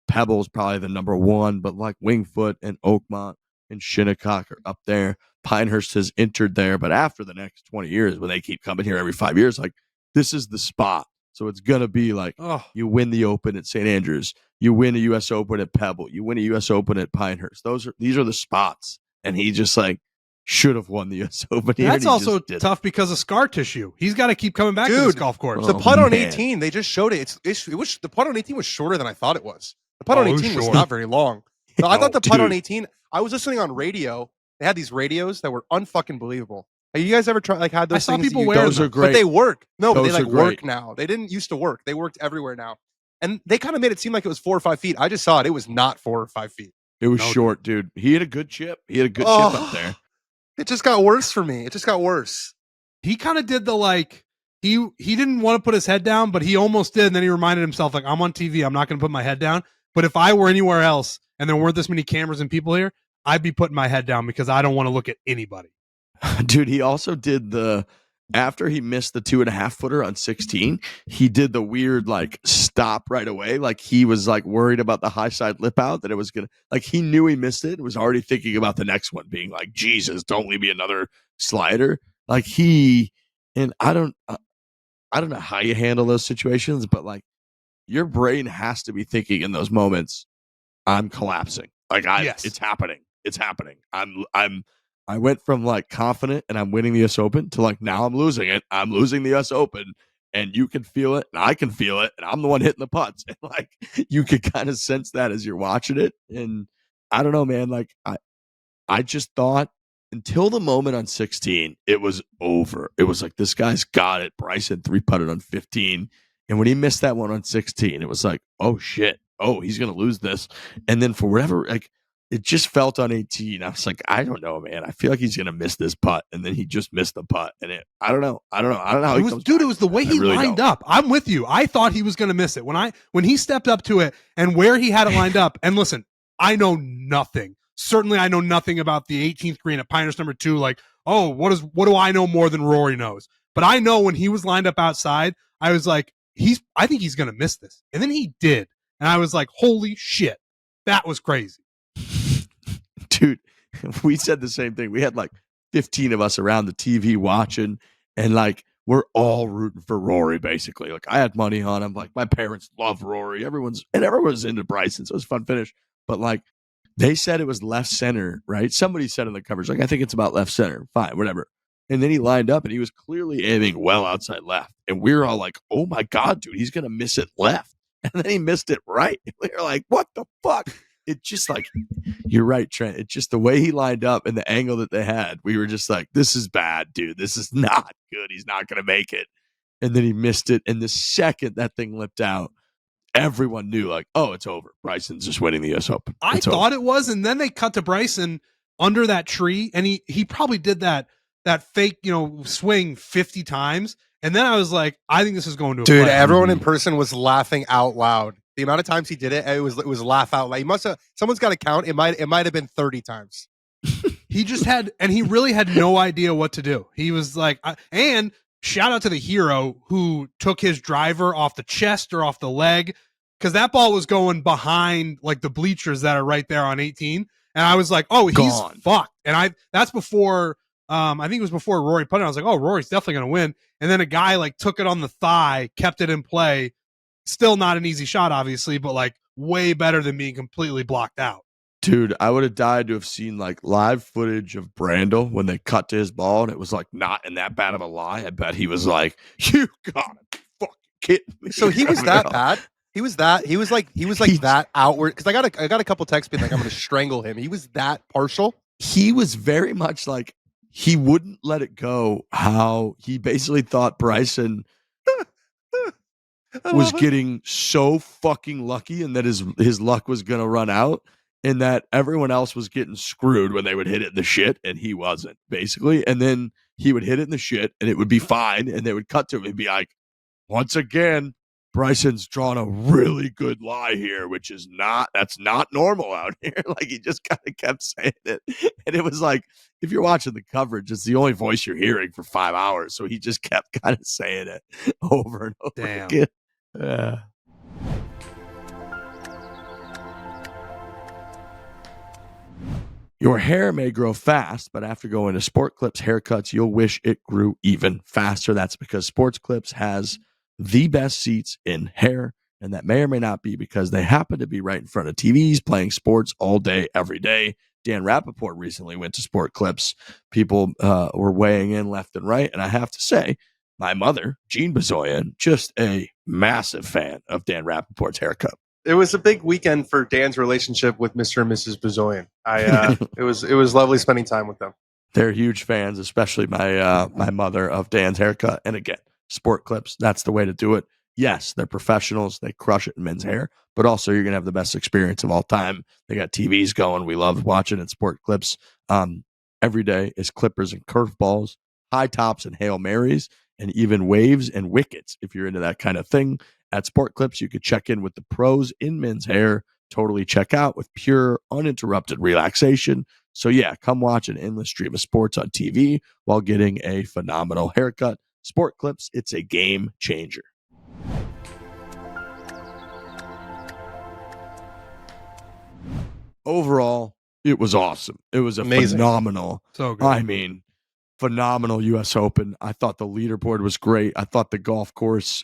Pebble's probably the number 1, but like Wingfoot and Oakmont and Shinnecock are up there. Pinehurst has entered there, but after the next 20 years, when they keep coming here every 5 years, like, this is the spot. So it's going to be like, you win the Open at St. Andrews, you win a U.S. Open at Pebble, you win a U.S. Open at Pinehurst. These are the spots. And he just like should have won the U.S. Open here. That's also tough because of scar tissue. He's got to keep coming back to this golf course. The putt on 18, they just showed it. The putt on 18 was shorter than I thought it was. The putt on 18 was not very long. So I thought the putt on 18, I was listening on radio. They had these radios that were unfucking believable. Have you guys ever tried had those? I saw people wear those. Are great. But they work. No, those but they work now. They didn't used to work. They worked everywhere now. And they kind of made it seem like it was 4 or 5 feet. I just saw it. It was not 4 or 5 feet. It was short, dude. He had a good chip. Chip up there. It just got worse for me. It just got worse. He kind of did the like, he didn't want to put his head down, but he almost did. And then he reminded himself, like, I'm on TV. I'm not going to put my head down. But if I were anywhere else and there weren't this many cameras and people here, I'd be putting my head down because I don't want to look at anybody. Dude, he also did after he missed the 2.5 footer on 16, he did the weird like stop right away. Like he was like worried about the high side lip out, that it was gonna, like, he knew he missed it and was already thinking about the next one, being like, Jesus, don't leave me another slider. Like and I don't know how you handle those situations, but like your brain has to be thinking in those moments, I'm collapsing. Like it's happening. it's happening. I went from like confident and I'm winning the US Open to like now I'm losing it. I'm losing the US Open, and you can feel it and I can feel it, and I'm the one hitting the putts. And like you can kind of sense that as you're watching it. And I don't know, man. Like I just thought until the moment on 16, it was over. It was like, this guy's got it. Bryson 3-putted on 15. And when he missed that one on 16, it was like, oh shit. Oh, he's going to lose this. And then for whatever, like, it just felt on 18. I was like, I don't know, man. I feel like he's going to miss this putt. And then he just missed the putt. And I don't know. I don't know how it was, dude, it was the way he lined up. I'm with you. I thought he was going to miss it. When he stepped up to it and where he had it lined up. And listen, I know nothing. Certainly, I know nothing about the 18th green at Pinehurst number 2. Like, oh, what do I know more than Rory knows? But I know when he was lined up outside, I was like, I think he's going to miss this. And then he did. And I was like, holy shit, that was crazy. Dude, we said the same thing. We had like 15 of us around the TV watching, and like, we're all rooting for Rory, basically. Like, I had money on him. Like, my parents love Rory. Everyone's into Bryson, so it was a fun finish. But like, they said it was left center, right? Somebody said in the coverage, like, I think it's about left center. Fine, whatever. And then he lined up and he was clearly aiming well outside left. And we were all like, oh my God, dude, he's going to miss it left. And then he missed it right. We were like, what the fuck? It just like, you're right, Trent. It's just the way he lined up and the angle that they had. We were just like, this is bad, dude. This is not good. He's not going to make it. And then he missed it. And the second that thing lipped out, everyone knew, like, oh, it's over. Bryson's just winning the US Open. I thought it was, and then they cut to Bryson under that tree, and he probably did that fake, swing 50 times. And then I was like, I think this is going to a dude. play. Everyone in person was laughing out loud. The amount of times he did it, it was laugh out loud. He must have. Someone's got to count. It might have been 30 times. He just had, and he really had no idea what to do. He was like, and shout out to the hero who took his driver off the chest or off the leg, because that ball was going behind like the bleachers that are right there on 18. And I was like, oh, he's fucked. And that's before, I think it was before Rory put it. I was like, oh, Rory's definitely going to win. And then a guy like took it on the thigh, kept it in play. Still not an easy shot, obviously, but like way better than being completely blocked out. Dude, I would have died to have seen like live footage of Brandel when they cut to his ball, and it was like not in that bad of a lie. I bet he was like, "You gotta be fucking kidding me." So he was that bad. He was like that outward. Because I got a couple texts being like, "I'm going to strangle him." He was that partial. He was very much like, he wouldn't let it go. How he basically thought Bryson was getting so fucking lucky, and that his luck was gonna run out, and that everyone else was getting screwed when they would hit it in the shit, and he wasn't, basically. And then he would hit it in the shit and it would be fine, and they would cut to him and be like, once again, Bryson's drawn a really good lie here, that's not normal out here. Like, he just kind of kept saying it. And it was like, if you're watching the coverage, it's the only voice you're hearing for 5 hours. So he just kept kind of saying it over and over again. Your hair may grow fast, but after going to Sport Clips haircuts, you'll wish it grew even faster. That's because Sports Clips has the best seats in hair, and that may or may not be because they happen to be right in front of TVs playing sports all day, every day. Dan Rappaport recently went to Sport Clips. People were weighing in left and right, and I have to say, my mother, Jean Bezoyan, just a massive fan of Dan Rappaport's haircut. It was a big weekend for Dan's relationship with Mr. and Mrs. Bezoyan. It was lovely spending time with them. They're huge fans, especially my mother, of Dan's haircut. And again, Sport Clips, that's the way to do it. Yes, they're professionals. They crush it in men's hair, but also you're going to have the best experience of all time. They got TVs going. We love watching at Sport Clips. Every day is clippers and curveballs, high tops and Hail Marys, and even waves and wickets. If you're into that kind of thing, at Sport Clips, you could check in with the pros in men's hair, totally check out with pure, uninterrupted relaxation. So yeah, come watch an endless stream of sports on TV while getting a phenomenal haircut. Sport Clips, it's a game changer. Overall, it was awesome. It was amazing. Phenomenal. So good. I mean, phenomenal US Open. I thought the leaderboard was great. I thought the golf course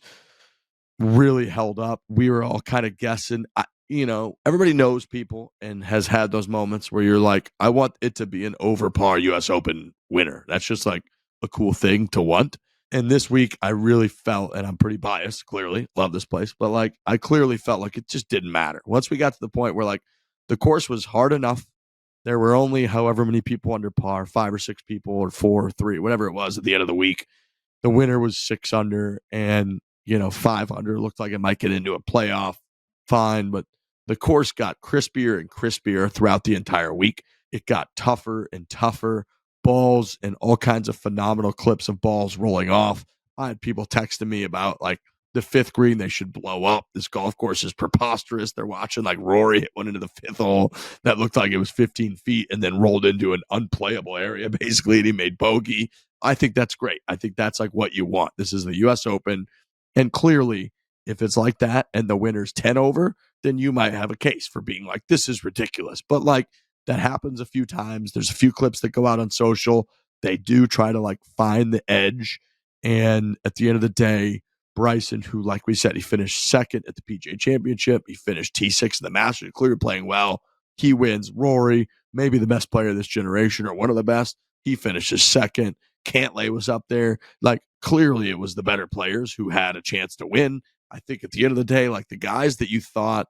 really held up. We were all kind of guessing. everybody knows people and has had those moments where you're like, I want it to be an over par US Open winner. That's just like a cool thing to want. And this week I really felt, and I'm pretty biased, clearly, love this place, but like I clearly felt like it just didn't matter. Once we got to the point where like the course was hard enough, there were only however many people under par, 5 or 6 people or 4 or 3, whatever it was at the end of the week. The winner was 6 under, and 5 under looked like it might get into a playoff. Fine, but the course got crispier and crispier throughout the entire week. It got tougher and tougher. Balls and all kinds of phenomenal clips of balls rolling off. I had people texting me about like the 5th green they should blow up. This golf course is preposterous. They're watching like Rory hit one into the 5th hole that looked like it was 15 feet and then rolled into an unplayable area basically, and he made bogey. I think that's great. I think that's like what you want. This is the US Open, and clearly if it's like that and the winner's 10 over, then you might have a case for being like, this is ridiculous. But like that happens a few times. There's a few clips that go out on social. They do try to like find the edge. And at the end of the day, Bryson, who, like we said, he finished 2nd at the PGA Championship. He finished T6 in the Masters, clearly playing well. He wins. Rory, maybe the best player of this generation or one of the best. He finishes 2nd. Cantlay was up there. Like, clearly it was the better players who had a chance to win. I think at the end of the day, like the guys that you thought,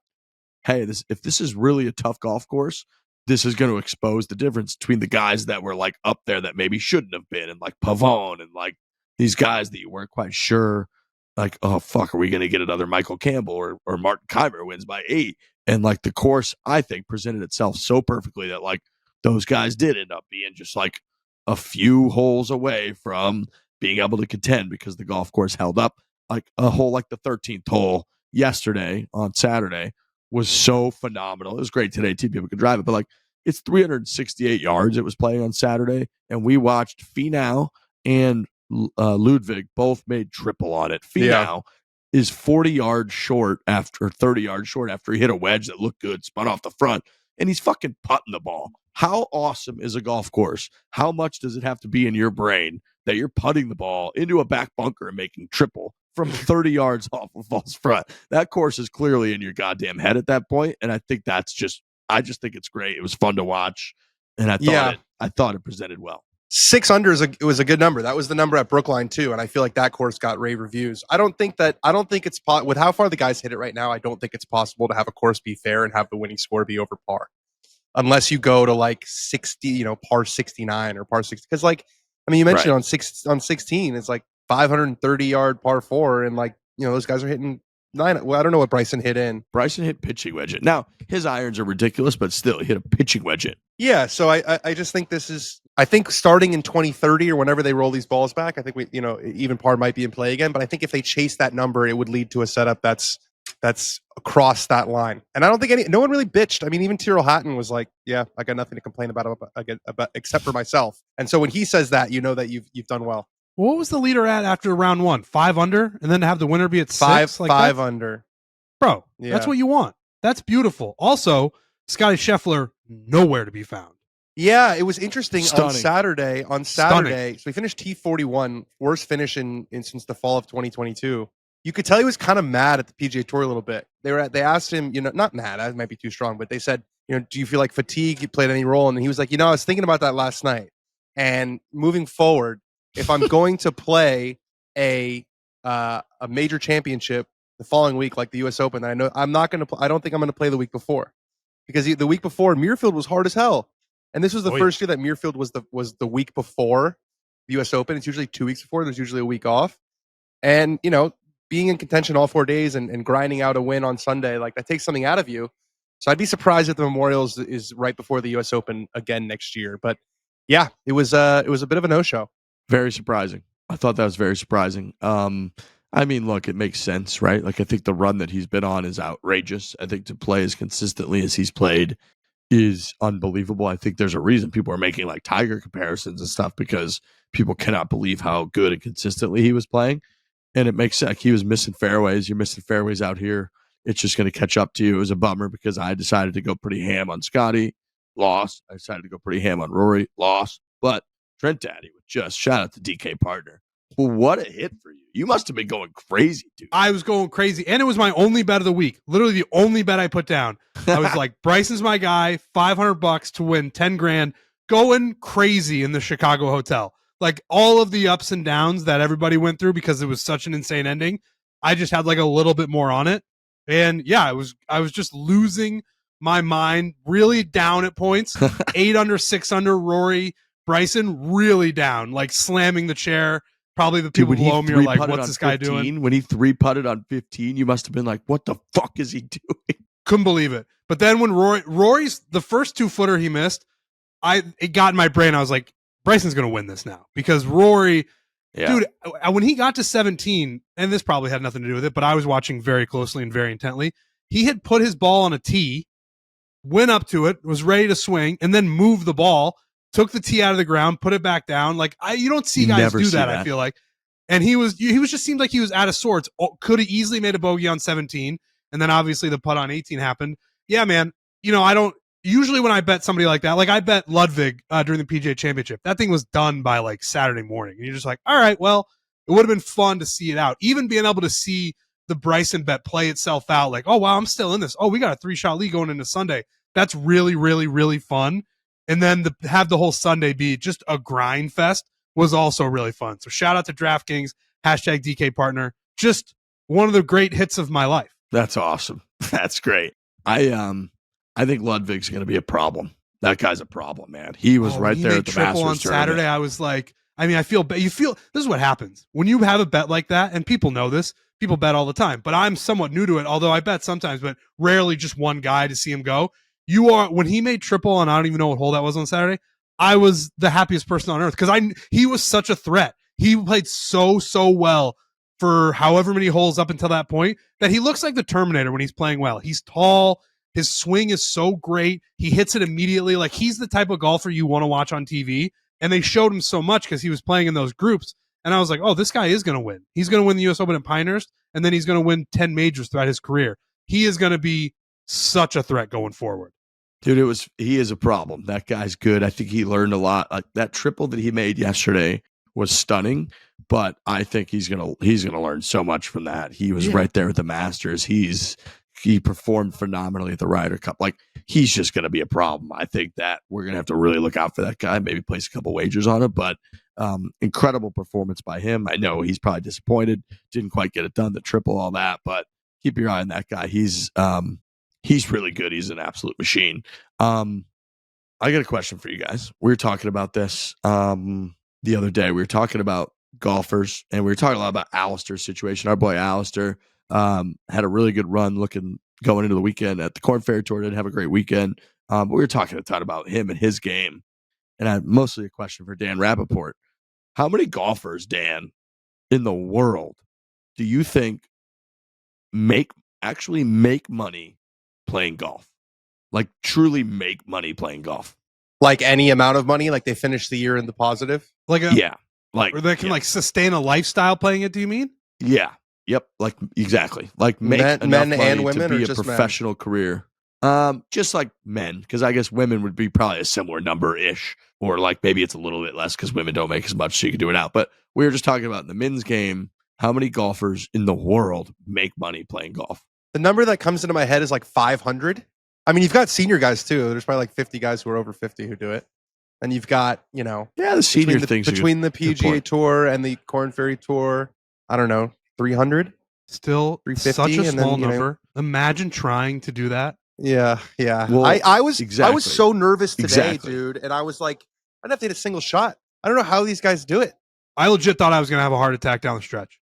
hey, if this is really a tough golf course, this is going to expose the difference between the guys that were like up there that maybe shouldn't have been, and like Pavone and like these guys that you weren't quite sure, like, oh, fuck, are we going to get another Michael Campbell or Martin Keimer wins by 8? And like the course, I think, presented itself so perfectly that like those guys did end up being just like a few holes away from being able to contend because the golf course held up. Like a hole like the 13th hole yesterday on Saturday was so phenomenal. It was great today too. People could drive it, but like it's 368 yards. It was playing on Saturday, and we watched Finau and Ludvig both made triple on it. Finau is 40 yards short after 30 yards short after he hit a wedge that looked good, spun off the front, and he's fucking putting the ball. How awesome is a golf course? How much does it have to be in your brain that you're putting the ball into a back bunker and making triple from 30 yards off of false front? That course is clearly in your goddamn head at that point, and I think I just think it's great. It was fun to watch, and I thought it presented well. 6 under was a good number. That was the number at Brookline too, and I feel like that course got rave reviews. I don't think it's with how far the guys hit it right now. I don't think it's possible to have a course be fair and have the winning score be over par, unless you go to like 60, par 69 or par 60. Because like, I mean, you mentioned on 16, it's like 530 yard par 4, and like those guys are hitting 9. Well, I don't know what Bryson hit in. Bryson hit pitching wedge it. Now his irons are ridiculous, but still he hit a pitching wedge it. Yeah, so I just think this is. I think starting in 2030 or whenever they roll these balls back, I think even par might be in play again. But I think if they chase that number, it would lead to a setup that's across that line. And I don't think no one really bitched. I mean, even Tyrrell Hatton was like, "Yeah, I got nothing to complain about except for myself." And so when he says that, you know that you've done well. What was the leader at after round 1? 5 under, and then to have the winner be at 6? Like 5 under, bro. Yeah. That's what you want. That's beautiful. Also, Scotty Scheffler nowhere to be found. Yeah, it was interesting. Stunning. On Saturday, so we finished T41, worst finish in since the fall of 2022. You could tell he was kind of mad at the PGA Tour a little bit. They asked him, not mad, that might be too strong, but they said, do you feel like fatigue played any role? And he was like, I was thinking about that last night. And moving forward, if I'm going to play a major championship the following week, like the US Open, I know I'm not going to. I don't think I'm going to play the week before, because the week before Muirfield was hard as hell. And this was the first year that Muirfield was the week before the US Open. It's usually 2 weeks before. There's usually a week off. And, being in contention all 4 days and grinding out a win on Sunday, like that takes something out of you. So I'd be surprised if the Memorial is right before the US Open again next year. But yeah, it was a bit of a no-show. Very surprising. I thought that was very surprising. I mean, look, it makes sense, right? Like, I think the run that he's been on is outrageous. I think to play as consistently as he's played is unbelievable. I think there's a reason people are making like Tiger comparisons and stuff, because people cannot believe how good and consistently he was playing. And it makes sense. Like, he was missing fairways. You're missing fairways out here. It's just going to catch up to you. It was a bummer because I decided to go pretty ham on Scotty, lost. I decided to go pretty ham on Rory, lost. But Trent Daddy would just shout out to DK Partner. Well, what a hit for you. You must have been going crazy, dude. I was going crazy. And it was my only bet of the week. Literally the only bet I put down. I was like, Bryson's my guy, $500 to win 10 grand, going crazy in the Chicago hotel. Like all of the ups and downs that everybody went through because it was such an insane ending. I just had like a little bit more on it. And yeah, I was just losing my mind, really down at points. 8 under, 6 under, Rory, Bryson really down, like slamming the chair. Probably the people below me are like, what's this guy doing? When he 3-putted on 15, you must have been like, what the fuck is he doing? Couldn't believe it. But then when Rory's the first 2-footer he missed, it got in my brain. I was like, Bryson's going to win this now because Rory, dude, when he got to 17, and this probably had nothing to do with it, but I was watching very closely and very intently. He had put his ball on a tee, went up to it, was ready to swing, and then moved the ball. Took the tee out of the ground, put it back down. Like you don't see guys do that, I feel like. And he was just seemed like he was out of sorts. Could have easily made a bogey on 17. And then obviously the putt on 18 happened. Yeah, man. I don't usually when I bet somebody like that, like I bet Ludvig during the PGA Championship, that thing was done by like Saturday morning. And you're just like, all right, well, it would have been fun to see it out. Even being able to see the Bryson bet play itself out, like, oh wow, I'm still in this. Oh, we got a 3-shot lead going into Sunday. That's really, really, really fun. And then have the whole Sunday be just a grind fest was also really fun. So shout out to DraftKings, #DK partner. Just one of the great hits of my life. That's awesome. That's great. I think Ludvig's going to be a problem. That guy's a problem, man. He was right there at the Masters on Saturday. tournament. I was like, I mean, you feel this is what happens when you have a bet like that, and people know this. People bet all the time, but I'm somewhat new to it. Although I bet sometimes, but rarely just one guy to see him go. When he made triple on, I don't even know what hole that was on Saturday, I was the happiest person on earth because he was such a threat. He played so well for however many holes up until that point that he looks like the Terminator when he's playing well. He's tall. His swing is so great. He hits it immediately. Like he's the type of golfer you want to watch on TV. And they showed him so much because he was playing in those groups. And I was like, oh, this guy is going to win. He's going to win the U.S. Open at Pinehurst, and then he's going to win 10 majors throughout his career. He is going to be such a threat going forward. Dude, he is a problem. That guy's good. I think he learned a lot. Like that triple that he made yesterday was stunning, but I think he's gonna learn so much from that. He was right there at the Masters. He performed phenomenally at the Ryder Cup. Like he's just gonna be a problem. I think that we're gonna have to really look out for that guy. Maybe place a couple wagers on it, but incredible performance by him. I know he's probably disappointed, didn't quite get it done, the triple, all that, but keep your eye on that guy. He's really good. He's an absolute machine. I got a question for you guys. We were talking about this the other day. We were talking about golfers, and we were talking a lot about Alistair's situation. Our boy Alistair had a really good run going into the weekend at the Corn Ferry Tour. Didn't have a great weekend. But we were talking a ton about him and his game. And I had mostly a question for Dan Rappaport. How many golfers, Dan, in the world do you think actually make money playing golf? Like truly make money playing golf? Like any amount of money? Like they finish the year in the positive? Or they can yeah. sustain a lifestyle playing it, do you mean? Yeah. Yep. Like exactly. Like make men enough and money women, to or be a just professional career. Just like men, because I guess women would be probably a similar number-ish, or like maybe it's a little bit less because women don't make as much, so you can do it out. But we were just talking about in the men's game, how many golfers in the world make money playing golf? The number that comes into my head is like 500. I mean, you've got senior guys too. There's probably like 50 guys who are over 50 who do it. And you've got, the senior things between the PGA Tour and the Corn Ferry Tour, I don't know, 300? Still 350, such a and small then, number. Imagine trying to do that. Yeah. Well, I was so nervous today, Exactly. dude. And I was like, I'd have to hit a single shot. I don't know how these guys do it. I legit thought I was going to have a heart attack down the stretch.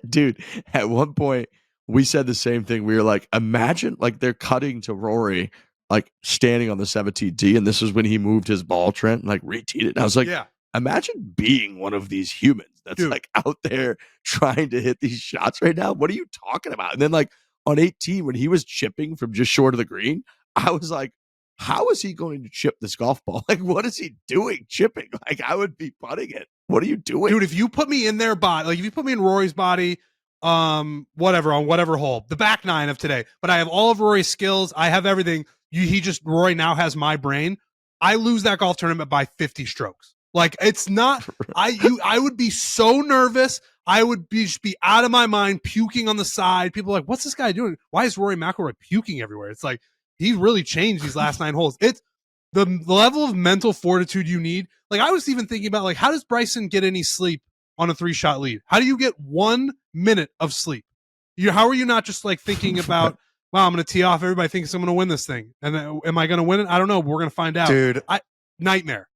Dude, at one point, we said the same thing. We were like, imagine like they're cutting to Rory, like standing on the 17T, and this is when he moved his ball, Trent, and like re-teed it. And I was like, imagine being one of these humans that's like out there trying to hit these shots right now. What are you talking about? And then like on 18, when he was chipping from just short of the green, I was like, how is he going to chip this golf ball? Like, what is he doing chipping? Like, I would be putting it. What are you doing? Dude, if you put me in their body, like if you put me in Rory's body, whatever, on whatever hole, the back nine of today, but I have all of Rory's skills. I have everything. Rory now has my brain. I lose that golf tournament by 50 strokes. Like, it's not, I would be so nervous. I would just be out of my mind, puking on the side. People are like, what's this guy doing? Why is Rory McIlroy puking everywhere? It's like, he really changed these last 9 holes. It's the level of mental fortitude you need. Like, I was even thinking about, like, how does Bryson get any sleep on a 3-shot lead? How do you get 1 minute of sleep? How are you not just like thinking about, wow, I'm going to tee off. Everybody thinks I'm going to win this thing. And then, am I going to win it? I don't know. We're going to find out. Dude. Nightmare.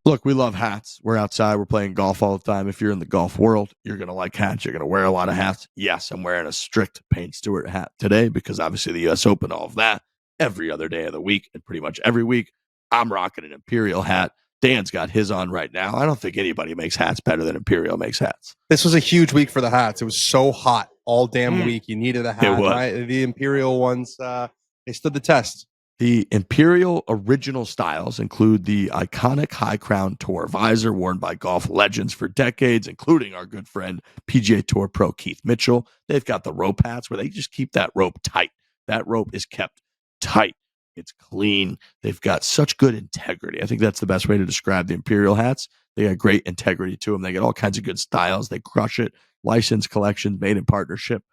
Look, we love hats. We're outside. We're playing golf all the time. If you're in the golf world, you're going to like hats. You're going to wear a lot of hats. Yes, I'm wearing a strict Payne Stewart hat today because obviously the U.S. Open, all of that, every other day of the week and pretty much every week, I'm rocking an Imperial hat. Dan's got his on right now. I don't think anybody makes hats better than Imperial makes hats. This was a huge week for the hats. It was so hot all damn week. You needed a hat. It was. Right? The Imperial ones, they stood the test. The Imperial original styles include the iconic High Crown Tour visor worn by golf legends for decades, including our good friend PGA Tour pro Keith Mitchell. They've got the rope hats where they just keep that rope tight. That rope is kept tight. It's clean. They've got such good integrity. I think that's the best way to describe the Imperial hats. They got great integrity to them. They get all kinds of good styles. They crush it. Licensed collections made in partnership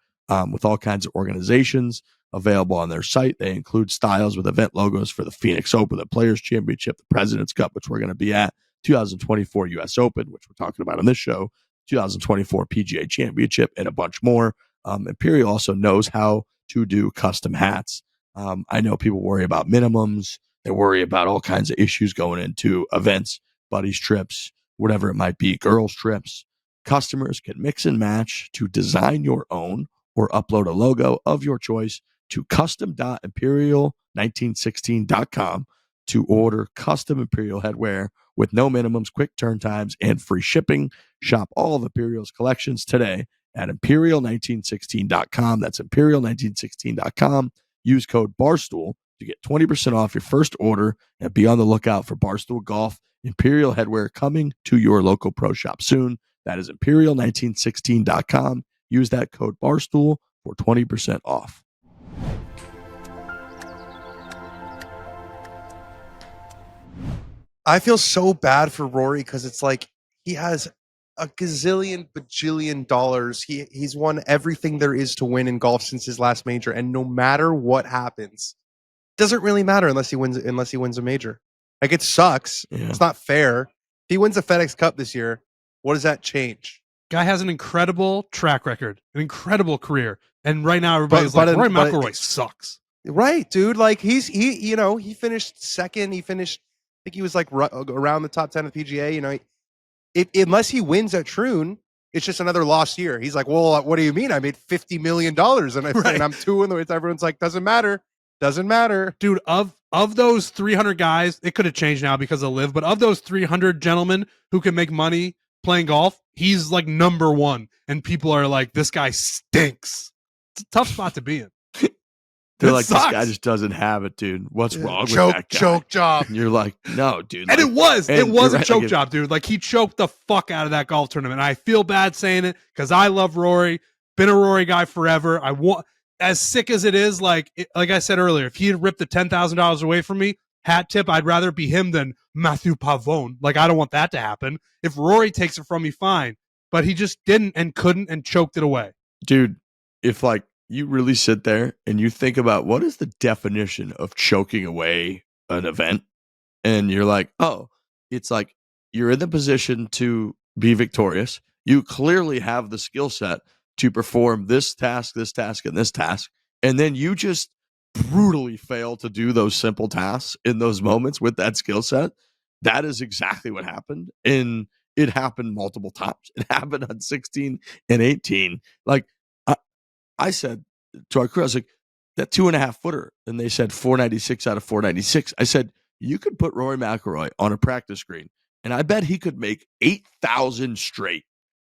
with all kinds of organizations available on their site. They include styles with event logos for the Phoenix Open, the Players Championship, the President's Cup, which we're going to be at, 2024 U.S. Open, which we're talking about on this show, 2024 PGA Championship, and a bunch more. Imperial also knows how to do custom hats. I know people worry about minimums. They worry about all kinds of issues going into events, buddies trips, whatever it might be, girls trips. Customers can mix and match to design your own or upload a logo of your choice to custom.imperial1916.com to order custom Imperial headwear with no minimums, quick turn times, and free shipping. Shop all of Imperial's collections today at imperial1916.com. That's imperial1916.com. Use code Barstool to get 20% off your first order and be on the lookout for Barstool Golf Imperial headwear coming to your local pro shop soon. That is imperial1916.com. Use that code Barstool for 20% off. I feel so bad for Rory because it's like he has a gazillion bajillion dollars. He's won everything there is to win in golf since his last major, and no matter what happens, it doesn't really matter unless he wins a major. Like, it sucks. Yeah. It's not fair. If he wins the FedEx Cup this year, what does that change? Guy has an incredible track record, an incredible career, and right now everybody's Rory McIlroy sucks. Right, dude. Like, he finished second. He finished, I think he was like around the top 10 of the PGA. You know, unless he wins at Troon, it's just another lost year. He's like, well, what do you mean? I made $50 million and I'm 2 in the way. Everyone's like, doesn't matter, dude. Of those 300 guys, it could have changed now because of Liv, but of those 300 gentlemen who can make money playing golf, he's like number one, and people are like, this guy stinks. It's a tough spot to be in. They're like, this guy just doesn't have it, dude. What's wrong with that guy? Choke job. And you're like, no, dude. And like, it was a choke job, dude. Like, he choked the fuck out of that golf tournament. And I feel bad saying it because I love Rory. Been a Rory guy forever. I want, as sick as it is, like I said earlier, if he had ripped the $10,000 away from me, hat tip, I'd rather be him than Matthew Pavone. Like, I don't want that to happen. If Rory takes it from me, fine. But he just didn't and couldn't and choked it away. Dude, if like you really sit there and you think about what is the definition of choking away an event, and you're like, oh, it's like you're in the position to be victorious. You clearly have the skill set to perform this task, and this task. And then you just brutally fail to do those simple tasks in those moments with that skill set. That is exactly what happened. And it happened multiple times. It happened on 16 and 18. Like, I said to our crew, I was like, that 2.5 footer, and they said 496 out of 496. I said, you could put Rory McIlroy on a practice green, and I bet he could make 8,000 straight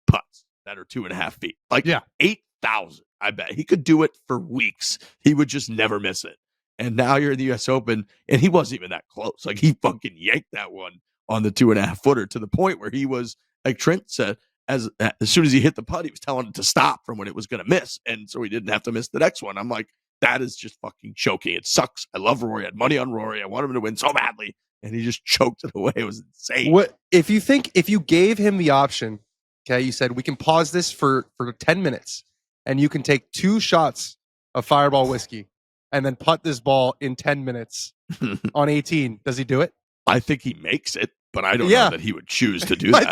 putts that are 2.5 feet. Like, yeah, 8,000. I bet he could do it for weeks. He would just never miss it. And now you're in the U.S. Open, and he wasn't even that close. Like, he fucking yanked that one on the 2.5 footer to the point where he was, like Trent said, as soon as he hit the putt, he was telling it to stop from when it was going to miss. And so he didn't have to miss the next one. I'm like, that is just fucking choking. It sucks. I love Rory. I had money on Rory. I want him to win so badly. And he just choked it away. It was insane. What if you gave him the option, okay, you said we can pause this for 10 minutes and you can take 2 shots of Fireball whiskey and then putt this ball in 10 minutes on 18. Does he do it? I think he makes it, but I don't know that he would choose to do that.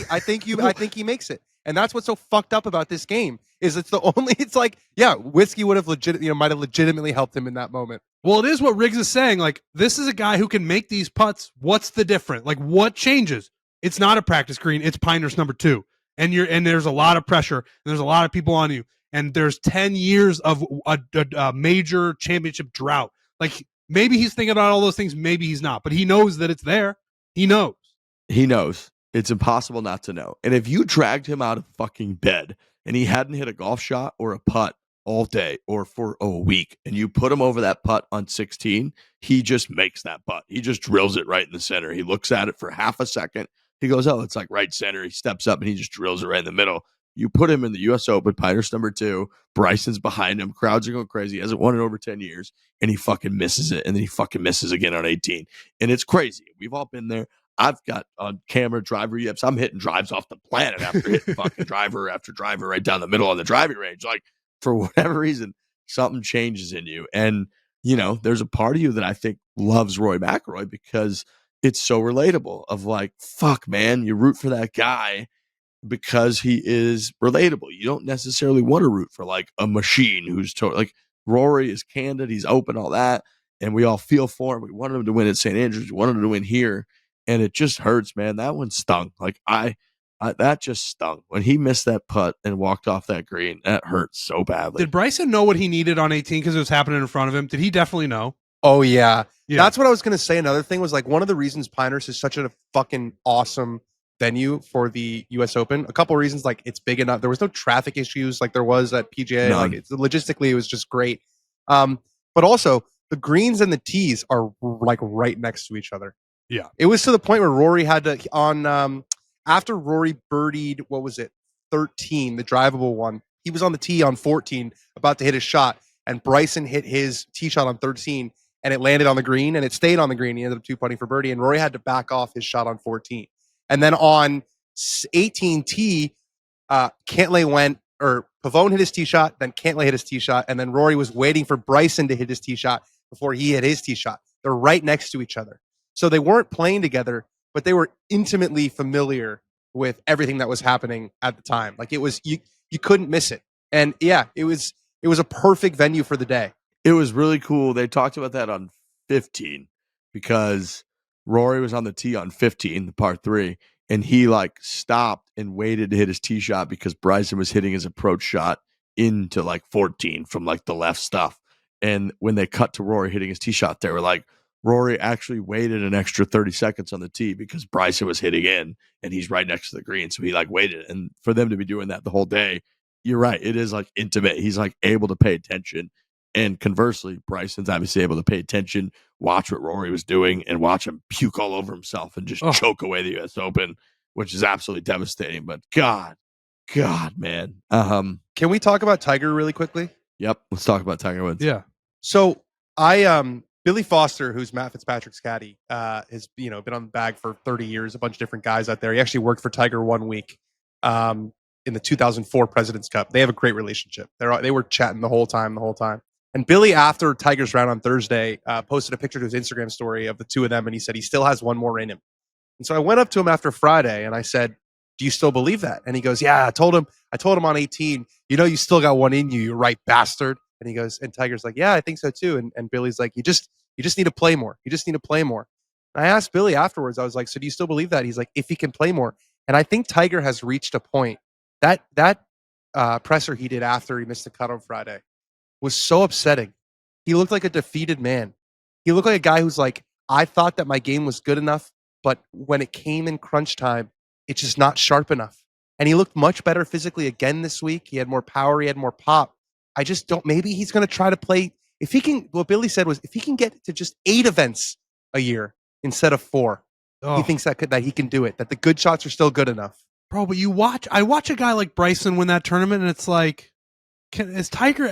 I think he makes it. And that's what's so fucked up about this game is it's like, yeah, whiskey would have might have legitimately helped him in that moment. Well, it is what Riggs is saying. Like, this is a guy who can make these putts. What's the difference? Like, what changes? It's not a practice green. It's Pinehurst number 2. And there's a lot of pressure. And there's a lot of people on you. And there's 10 years of a major championship drought. Like, maybe he's thinking about all those things. Maybe he's not. But he knows that it's there. He knows. He knows. It's impossible not to know. And if you dragged him out of fucking bed and he hadn't hit a golf shot or a putt all day or for a week, and you put him over that putt on 16, he just makes that putt. He just drills it right in the center. He looks at it for half a second. He goes, oh, it's like right center. He steps up and he just drills it right in the middle. You put him in the U.S. Open, Pinehurst number 2. Bryson's behind him. Crowds are going crazy. He hasn't won in over 10 years, and he fucking misses it, and then he fucking misses again on 18. And it's crazy. We've all been there. I've got on camera driver yips. I'm hitting drives off the planet after hitting fucking driver after driver right down the middle on the driving range. Like, for whatever reason, something changes in you. And, there's a part of you that I think loves Rory McIlroy because it's so relatable of like, fuck, man, you root for that guy because he is relatable. You don't necessarily want to root for like a machine who's like Rory is candid. He's open, all that. And we all feel for him. We wanted him to win at St. Andrews. We wanted him to win here. And it just hurts, man. That one stung. Like that just stung. When he missed that putt and walked off that green, that hurt so badly. Did Bryson know what he needed on 18 because it was happening in front of him? Did he definitely know? Oh, yeah. That's what I was going to say. Another thing was like one of the reasons Pinehurst is such a fucking awesome venue for the U.S. Open. A couple of reasons, like it's big enough. There was no traffic issues like there was at PGA. None. Like logistically, it was just great. But also the greens and the tees are like right next to each other. Yeah. It was to the point where Rory had to after Rory birdied, what was it, 13, the drivable one. He was on the tee on 14, about to hit his shot, and Bryson hit his tee shot on 13, and it landed on the green, and it stayed on the green. He ended up 2-putting for birdie, and Rory had to back off his shot on 14. And then on 18 tee, Pavone hit his tee shot, then Cantlay hit his tee shot, and then Rory was waiting for Bryson to hit his tee shot before he hit his tee shot. They're right next to each other. So they weren't playing together, but they were intimately familiar with everything that was happening at the time. Like it was, you couldn't miss it. And yeah, it was a perfect venue for the day. It was really cool. They talked about that on 15 because Rory was on the tee on 15, the par 3, and he like stopped and waited to hit his tee shot because Bryson was hitting his approach shot into like 14 from like the left stuff. And when they cut to Rory hitting his tee shot, they were like, Rory actually waited an extra 30 seconds on the tee because Bryson was hitting in and he's right next to the green. So he like waited. And for them to be doing that the whole day, you're right. It is like intimate. He's like able to pay attention. And conversely, Bryson's obviously able to pay attention, watch what Rory was doing, and watch him puke all over himself and just choke away the U.S. Open, which is absolutely devastating. But God, man. Can we talk about Tiger really quickly? Yep. Let's talk about Tiger Woods. Yeah. So Billy Foster, who's Matt Fitzpatrick's caddy, has been on the bag for 30 years. A bunch of different guys out there. He actually worked for Tiger 1 week in the 2004 President's Cup. They have a great relationship. They were chatting the whole time. And Billy, after Tiger's round on Thursday, posted a picture to his Instagram story of the two of them, and he said he still has one more in him. And so I went up to him after Friday, and I said, "Do you still believe that?" And he goes, "Yeah." I told him on 18, you still got one in you, you right bastard. And he goes, and Tiger's like, "Yeah, I think so too." And Billy's like, "You just need to play more. You just need to play more." And I asked Billy afterwards, I was like, "So do you still believe that?" He's like, "If he can play more." And I think Tiger has reached a point that presser he did after he missed the cut on Friday was so upsetting. He looked like a defeated man. He looked like a guy who's like, I thought that my game was good enough, but when it came in crunch time, it's just not sharp enough. And he looked much better physically again this week. He had more power. He had more pop. I just don't, maybe he's going to try to play. If he can, what Billy said was, if he can get to just 8 events a year instead of 4, he thinks that he can do it, that the good shots are still good enough. Bro, but I watch a guy like Bryson win that tournament, and it's like, is Tiger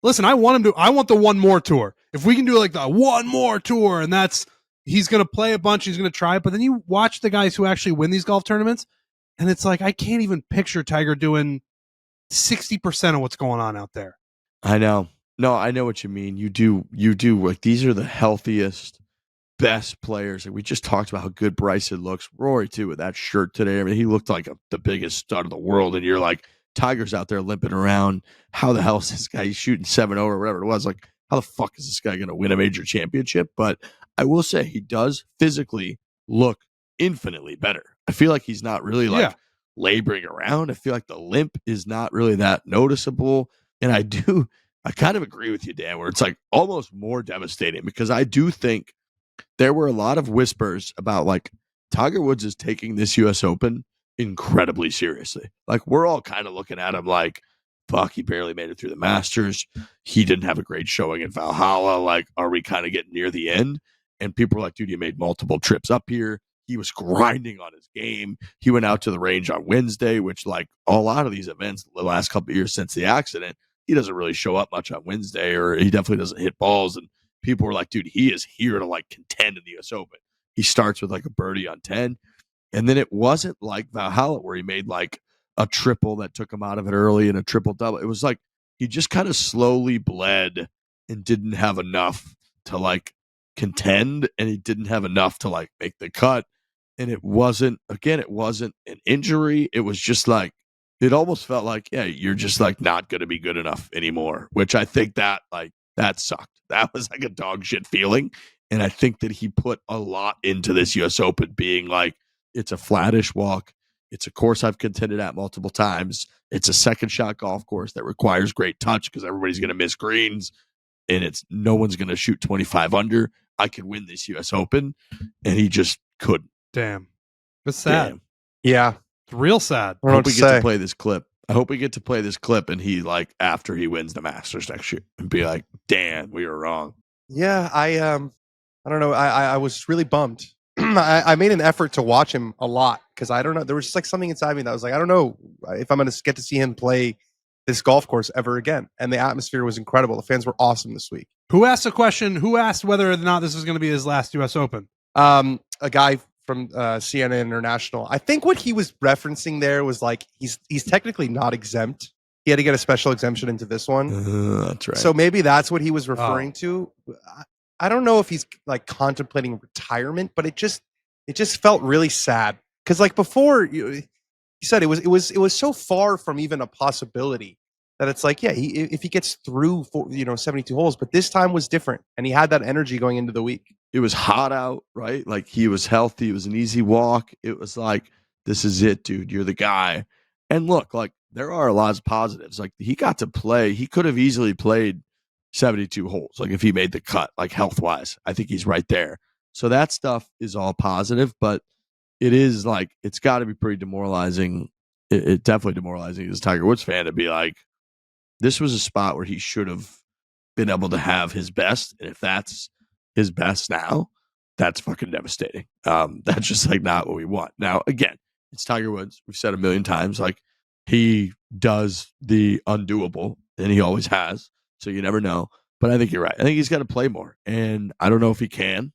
listen, I want the one more tour. If we can do like the one more tour, and he's going to play a bunch, he's going to try it. But then you watch the guys who actually win these golf tournaments, and it's like, I can't even picture Tiger doing 60% of what's going on out there. I know. No, I know what you mean. You do. Like, these are the healthiest, best players. Like, we just talked about how good Bryson looks. Rory too, with that shirt today. I mean, he looked like the biggest stud of the world. And you're like, Tiger's out there limping around. How the hell is this guy? He's shooting 7-0 or whatever it was. Like, how the fuck is this guy going to win a major championship? But I will say he does physically look infinitely better. I feel like he's not really laboring around. I feel like the limp is not really that noticeable. And I kind of agree with you, Dan, where it's like almost more devastating, because I do think there were a lot of whispers about like Tiger Woods is taking this US Open incredibly seriously. Like, we're all kind of looking at him like, fuck, he barely made it through the Masters. He didn't have a great showing in Valhalla. Like, are we kind of getting near the end? And people were like, dude, he made multiple trips up here. He was grinding on his game. He went out to the range on Wednesday, which, like a lot of these events the last couple of years since the accident, he doesn't really show up much on Wednesday, or he definitely doesn't hit balls. And people were like, dude, he is here to like contend in the US Open. He starts with like a birdie on 10. And then it wasn't like Valhalla where he made like a triple that took him out of it early and a triple double. It was like he just kind of slowly bled and didn't have enough to like contend, and he didn't have enough to like make the cut. And it wasn't an injury. It was just like, it almost felt like, yeah, you're just like not going to be good enough anymore, which I think that sucked. That was like a dog shit feeling. And I think that he put a lot into this US Open being like, it's a flattish walk. It's a course I've contended at multiple times. It's a second shot golf course that requires great touch because everybody's going to miss greens, and no one's going to shoot 25 under. I could win this US Open, and he just couldn't. Damn. It's sad. Damn. Yeah. It's real sad. I hope we get to play this clip. I hope we get to play this clip, and he like after he wins the Masters next year and be like, damn, we were wrong. Yeah, I don't know. I was really bummed. I made an effort to watch him a lot because I don't know. There was just like something inside me that was like, I don't know if I'm going to get to see him play this golf course ever again. And the atmosphere was incredible. The fans were awesome this week. Who asked the question? Who asked whether or not this was going to be his last US Open? A guy from CNN International. I think what he was referencing there was like he's technically not exempt. He had to get a special exemption into this one. That's right. So maybe that's what he was referring to. I don't know if he's like contemplating retirement, but it just felt really sad because like before you said it was so far from even a possibility that it's like, yeah, if he gets through 72 holes, but this time was different and he had that energy going into the week. It was hot out, right? Like he was healthy. It was an easy walk. It was like, this is it, dude. You're the guy. And look, like there are a lot of positives. Like he got to play. He could have easily played 72 holes. Like if he made the cut, like health wise, I think he's right there. So that stuff is all positive, but it is like, it's got to be pretty demoralizing. It definitely demoralizing as a Tiger Woods fan to be like, this was a spot where he should have been able to have his best. And if that's his best now, that's fucking devastating. That's just like not what we want. Now, again, it's Tiger Woods. We've said a million times, like he does the undoable and he always has. So you never know. But I think you're right. I think he's got to play more. And I don't know if he can.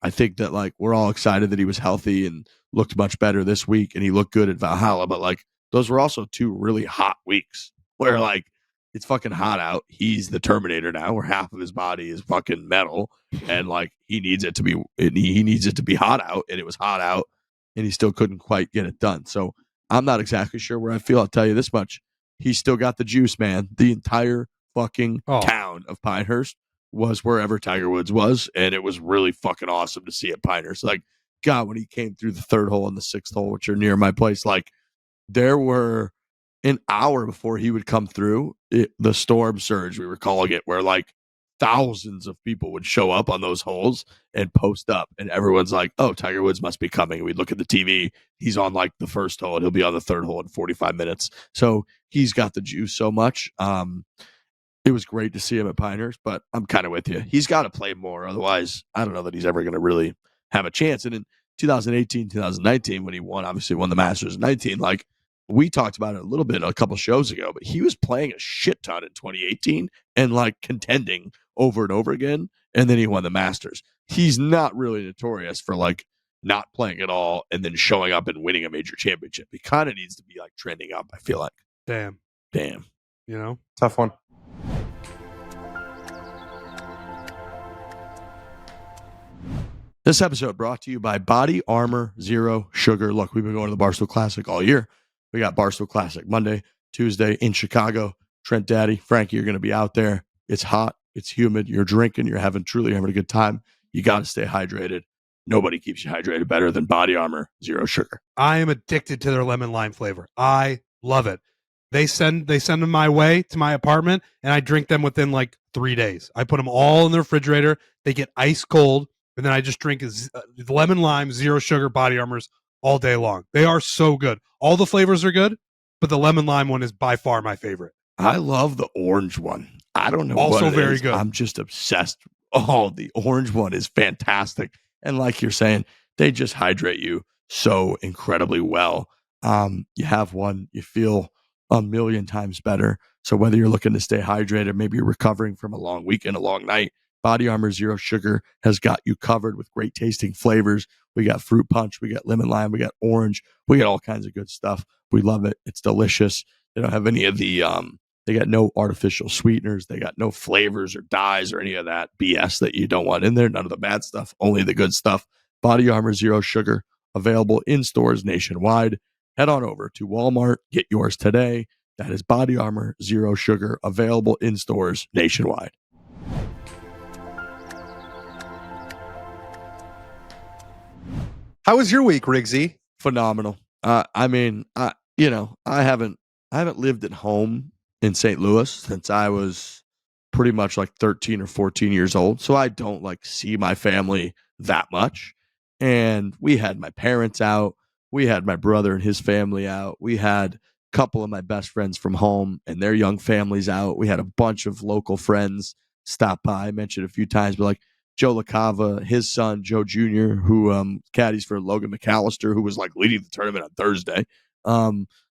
I think that like we're all excited that he was healthy and looked much better this week and he looked good at Valhalla. But like those were also two really hot weeks where like it's fucking hot out. He's the Terminator now, where half of his body is fucking metal, and like he needs it to be hot out, and it was hot out, and he still couldn't quite get it done. So I'm not exactly sure where I feel. I'll tell you this much: he's still got the juice, man. The entire fucking town of Pinehurst was wherever Tiger Woods was, and it was really fucking awesome to see at Pinehurst. Like, God, when he came through the third hole and the sixth hole, which are near my place, like there were an hour before he would come through, the storm surge, we were calling it, where like thousands of people would show up on those holes and post up, and everyone's like, oh, Tiger Woods must be coming. And we'd look at the TV. He's on like the first hole, and he'll be on the third hole in 45 minutes. So he's got the juice so much. It was great to see him at Pinehurst, but I'm kind of with you. He's got to play more. Otherwise, I don't know that he's ever going to really have a chance. And in 2018, 2019, when he obviously won the Masters in 19, like we talked about it a little bit a couple shows ago, but he was playing a shit ton in 2018 and like contending over and over again. And then he won the Masters. He's not really notorious for like not playing at all and then showing up and winning a major championship. He kind of needs to be like trending up, I feel like. Damn. You know? Tough one. This episode brought to you by Body Armor Zero Sugar. Look, we've been going to the Barstool Classic all year. We got Barstool Classic Monday, Tuesday in Chicago. Trent Daddy, Frankie, you're going to be out there. It's hot. It's humid. You're drinking. You're truly having a good time. You got to stay hydrated. Nobody keeps you hydrated better than Body Armor Zero Sugar. I am addicted to their lemon lime flavor. I love it. They send them my way to my apartment, and I drink them within like 3 days. I put them all in the refrigerator. They get ice cold. And then I just drink lemon lime, zero sugar Body Armors all day long. They are so good. All the flavors are good, but the lemon lime one is by far my favorite. I love the orange one. I don't know also what it very is. good. I'm just obsessed. Oh, the orange one is fantastic. And like you're saying, they just hydrate you so incredibly well. You have one, you feel a million times better. So whether you're looking to stay hydrated, maybe you're recovering from a long weekend, a long night, Body Armor Zero Sugar has got you covered with great tasting flavors. We got fruit punch, we got lemon lime, we got orange, we got all kinds of good stuff. We love it. It's delicious. They don't have any of the they got no artificial sweeteners, they got no flavors or dyes or any of that BS that you don't want in there. None of the bad stuff, only the good stuff. Body Armor Zero Sugar, available in stores nationwide. Head on over to Walmart, get yours today. That is Body Armor Zero Sugar, available in stores nationwide. How was your week, Riggsy? Phenomenal. I haven't lived at home in St. Louis since I was pretty much like 13 or 14 years old. So I don't like see my family that much. And we had my parents out. We had my brother and his family out. We had a couple of my best friends from home and their young families out. We had a bunch of local friends stop by. I mentioned a few times, but like Joe LaCava, his son, Joe Jr., who caddies for Logan McAllister, who was like leading the tournament on Thursday.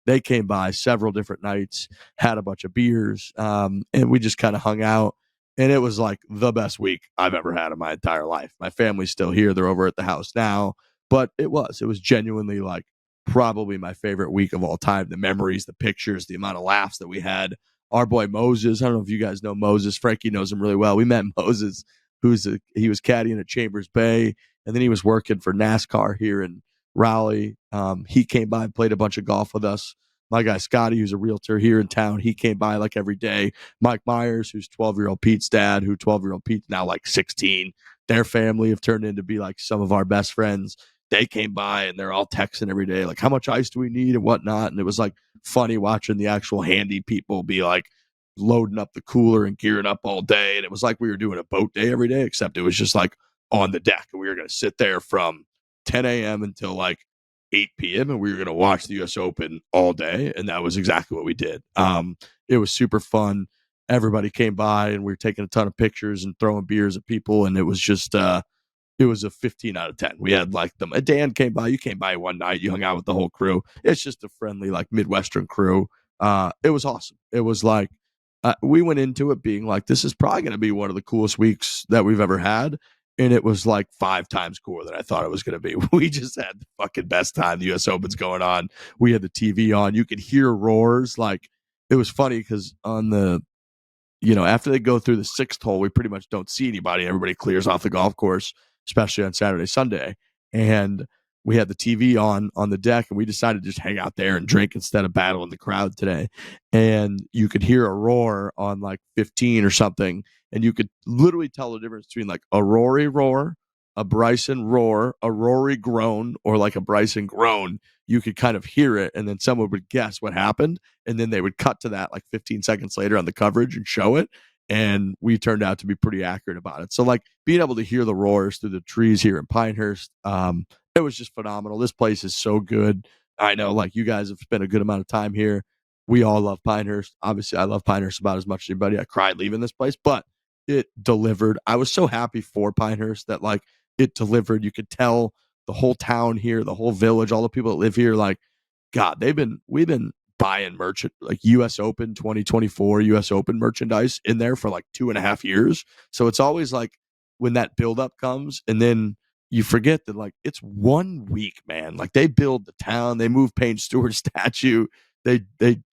They came by several different nights, had a bunch of beers, and we just kind of hung out. And it was like the best week I've ever had in my entire life. My family's still here. They're over at the house now. But it was genuinely like probably my favorite week of all time. The memories, the pictures, the amount of laughs that we had. Our boy Moses, I don't know if you guys know Moses. Frankie knows him really well. We met Moses, he was caddying at Chambers Bay, and then he was working for NASCAR here in Raleigh. He came by and played a bunch of golf with us. My guy Scotty, who's a realtor here in town, he came by like every day. Mike Myers, who's 12-year-old Pete's dad, who 12-year-old Pete's now like 16. Their family have turned into be like some of our best friends. They came by and they're all texting every day, like, how much ice do we need and whatnot. And it was like funny watching the actual handy people be like loading up the cooler and gearing up all day. And it was like we were doing a boat day every day, except it was just like on the deck. And we were going to sit there from 10 a.m. until like 8 p.m. and we were going to watch the U.S. Open all day. And that was exactly what we did. It was super fun. Everybody came by and we were taking a ton of pictures and throwing beers at people. And it was just, it was a 15 out of 10. We had like them. Dan came by. You came by one night. You hung out with the whole crew. It's just a friendly, like Midwestern crew. It was awesome. It was like, we went into it being like, this is probably going to be one of the coolest weeks that we've ever had. And it was like 5 times cooler than I thought it was going to be. We just had the fucking best time. The U.S. Open's going on. We had the TV on. You could hear roars. Like, it was funny because on the, after they go through the 6th hole, we pretty much don't see anybody. Everybody clears off the golf course, especially on Saturday, Sunday. And we had the TV on the deck, and we decided to just hang out there and drink instead of battling the crowd today. And you could hear a roar on like 15 or something, and you could literally tell the difference between like a Rory roar, a Bryson roar, a Rory groan, or like a Bryson groan. You could kind of hear it, and then someone would guess what happened, and then they would cut to that like 15 seconds later on the coverage and show it. And we turned out to be pretty accurate about it. So like being able to hear the roars through the trees here in Pinehurst, it was just phenomenal. This place is so good. I know like you guys have spent a good amount of time here. We all love Pinehurst. Obviously, I love Pinehurst about as much as anybody. I cried leaving this place, but it delivered. I was so happy for Pinehurst that like it delivered. You could tell the whole town here, the whole village, all the people that live here, like God, we've been buying merchant like US Open 2024, US Open merchandise in there for like 2.5 years. So it's always like when that buildup comes, and then you forget that like it's 1 week, man. Like they build the town, they move Payne Stewart's statue, they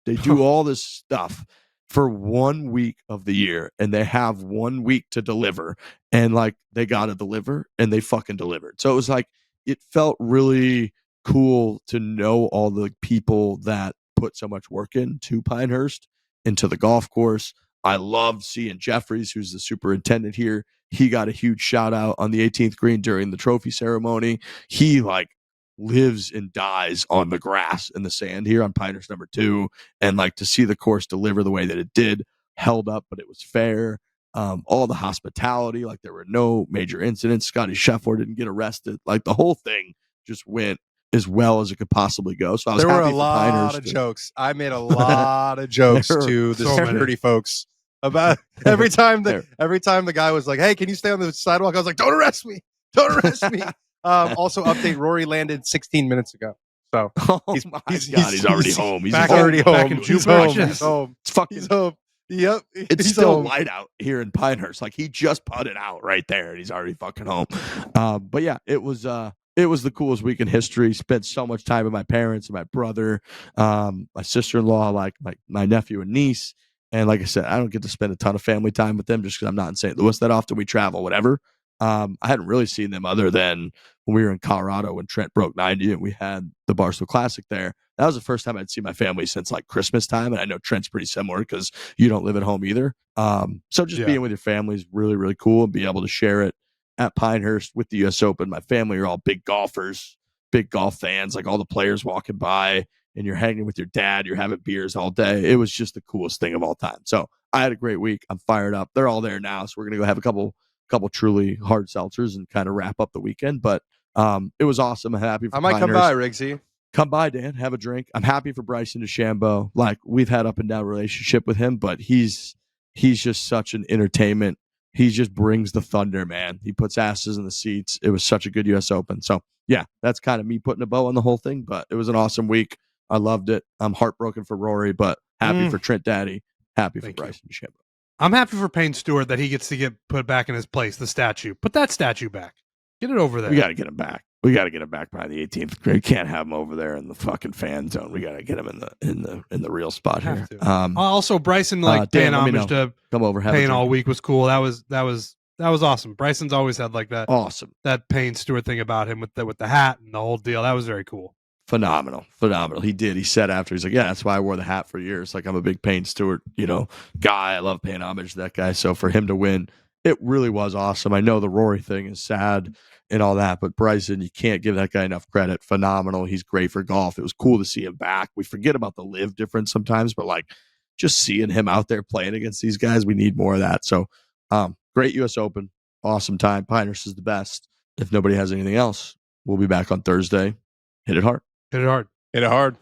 do all this stuff for 1 week of the year, and they have 1 week to deliver, and like they gotta deliver, and they fucking delivered. So it was like it felt really cool to know all the people that put so much work into Pinehurst, into the golf course. I loved seeing Jeffries, who's the superintendent here. He got a huge shout out on the 18th green during the trophy ceremony. He like lives and dies on the grass and the sand here on Pinehurst number 2. And like to see the course deliver the way that it did, held up, but it was fair. All the hospitality, like there were no major incidents. Scotty Scheffler didn't get arrested. Like the whole thing just went as well as it could possibly go. So I was there were happy a lot of jokes. I made a lot of jokes to the security folks about every time the guy was like, "Hey, can you stay on the sidewalk?" I was like, "Don't arrest me! Don't arrest me!" Also, update: Rory landed 16 minutes ago. So he's already home. He's already home. Back in Jupiter. He's home. It's fucking. He's home. Yep. It's still light out here in Pinehurst. Like he just putted out right there, and he's already fucking home. But yeah, it was the coolest week in history. Spent so much time with my parents and my brother, my sister-in-law, like my nephew and niece. And like I said, I don't get to spend a ton of family time with them just because I'm not in St. Louis that often. We travel, whatever. I hadn't really seen them other than when we were in Colorado when Trent broke 90 and we had the Barstool Classic there. That was the first time I'd seen my family since like Christmas time. And I know Trent's pretty similar because you don't live at home either. So just being with your family is really, really cool, and be able to share it at Pinehurst with the US Open. My family are all big golfers, big golf fans, like all the players walking by, and you're hanging with your dad, you're having beers all day. It was just the coolest thing of all time. So I had a great week. I'm fired up. They're all there now. So we're going to go have a couple truly hard seltzers and kind of wrap up the weekend. But it was awesome. I'm happy for I might Pinehurst. come by, Riggsy. Come by, Dan. Have a drink. I'm happy for Bryson DeChambeau. Like we've had up and down relationship with him, but he's just such an entertainment. He just brings the thunder, man. He puts asses in the seats. It was such a good US Open. So yeah, that's kind of me putting a bow on the whole thing, but it was an awesome week. I loved it. I'm heartbroken for Rory, but happy for Trent Daddy. Happy for Bryson DeChambeau. I'm happy for Payne Stewart that he gets to get put back in his place, the statue. Put that statue back. Get it over there. We got to get him back. We got to get him back by the 18th grade. Can't have him over there in the fucking fan zone. We got to get him in the real spot here. Also, Bryson paying homage to come over. Payne all week was cool. That was awesome. Bryson's always had like that that Payne Stewart thing about him with the hat and the whole deal. That was very cool. Phenomenal. He did. He said after, he's like, yeah, that's why I wore the hat for years. Like I'm a big Payne Stewart, guy. I love paying homage to that guy. So for him to win, it really was awesome. I know the Rory thing is sad and all that, but Bryson, you can't give that guy enough credit. Phenomenal. He's great for golf. It was cool to see him back. We forget about the live difference sometimes, but like just seeing him out there playing against these guys, we need more of that. So great US Open. Awesome time. Pinehurst is the best. If nobody has anything else, we'll be back on Thursday. Hit it hard. Hit it hard. Hit it hard.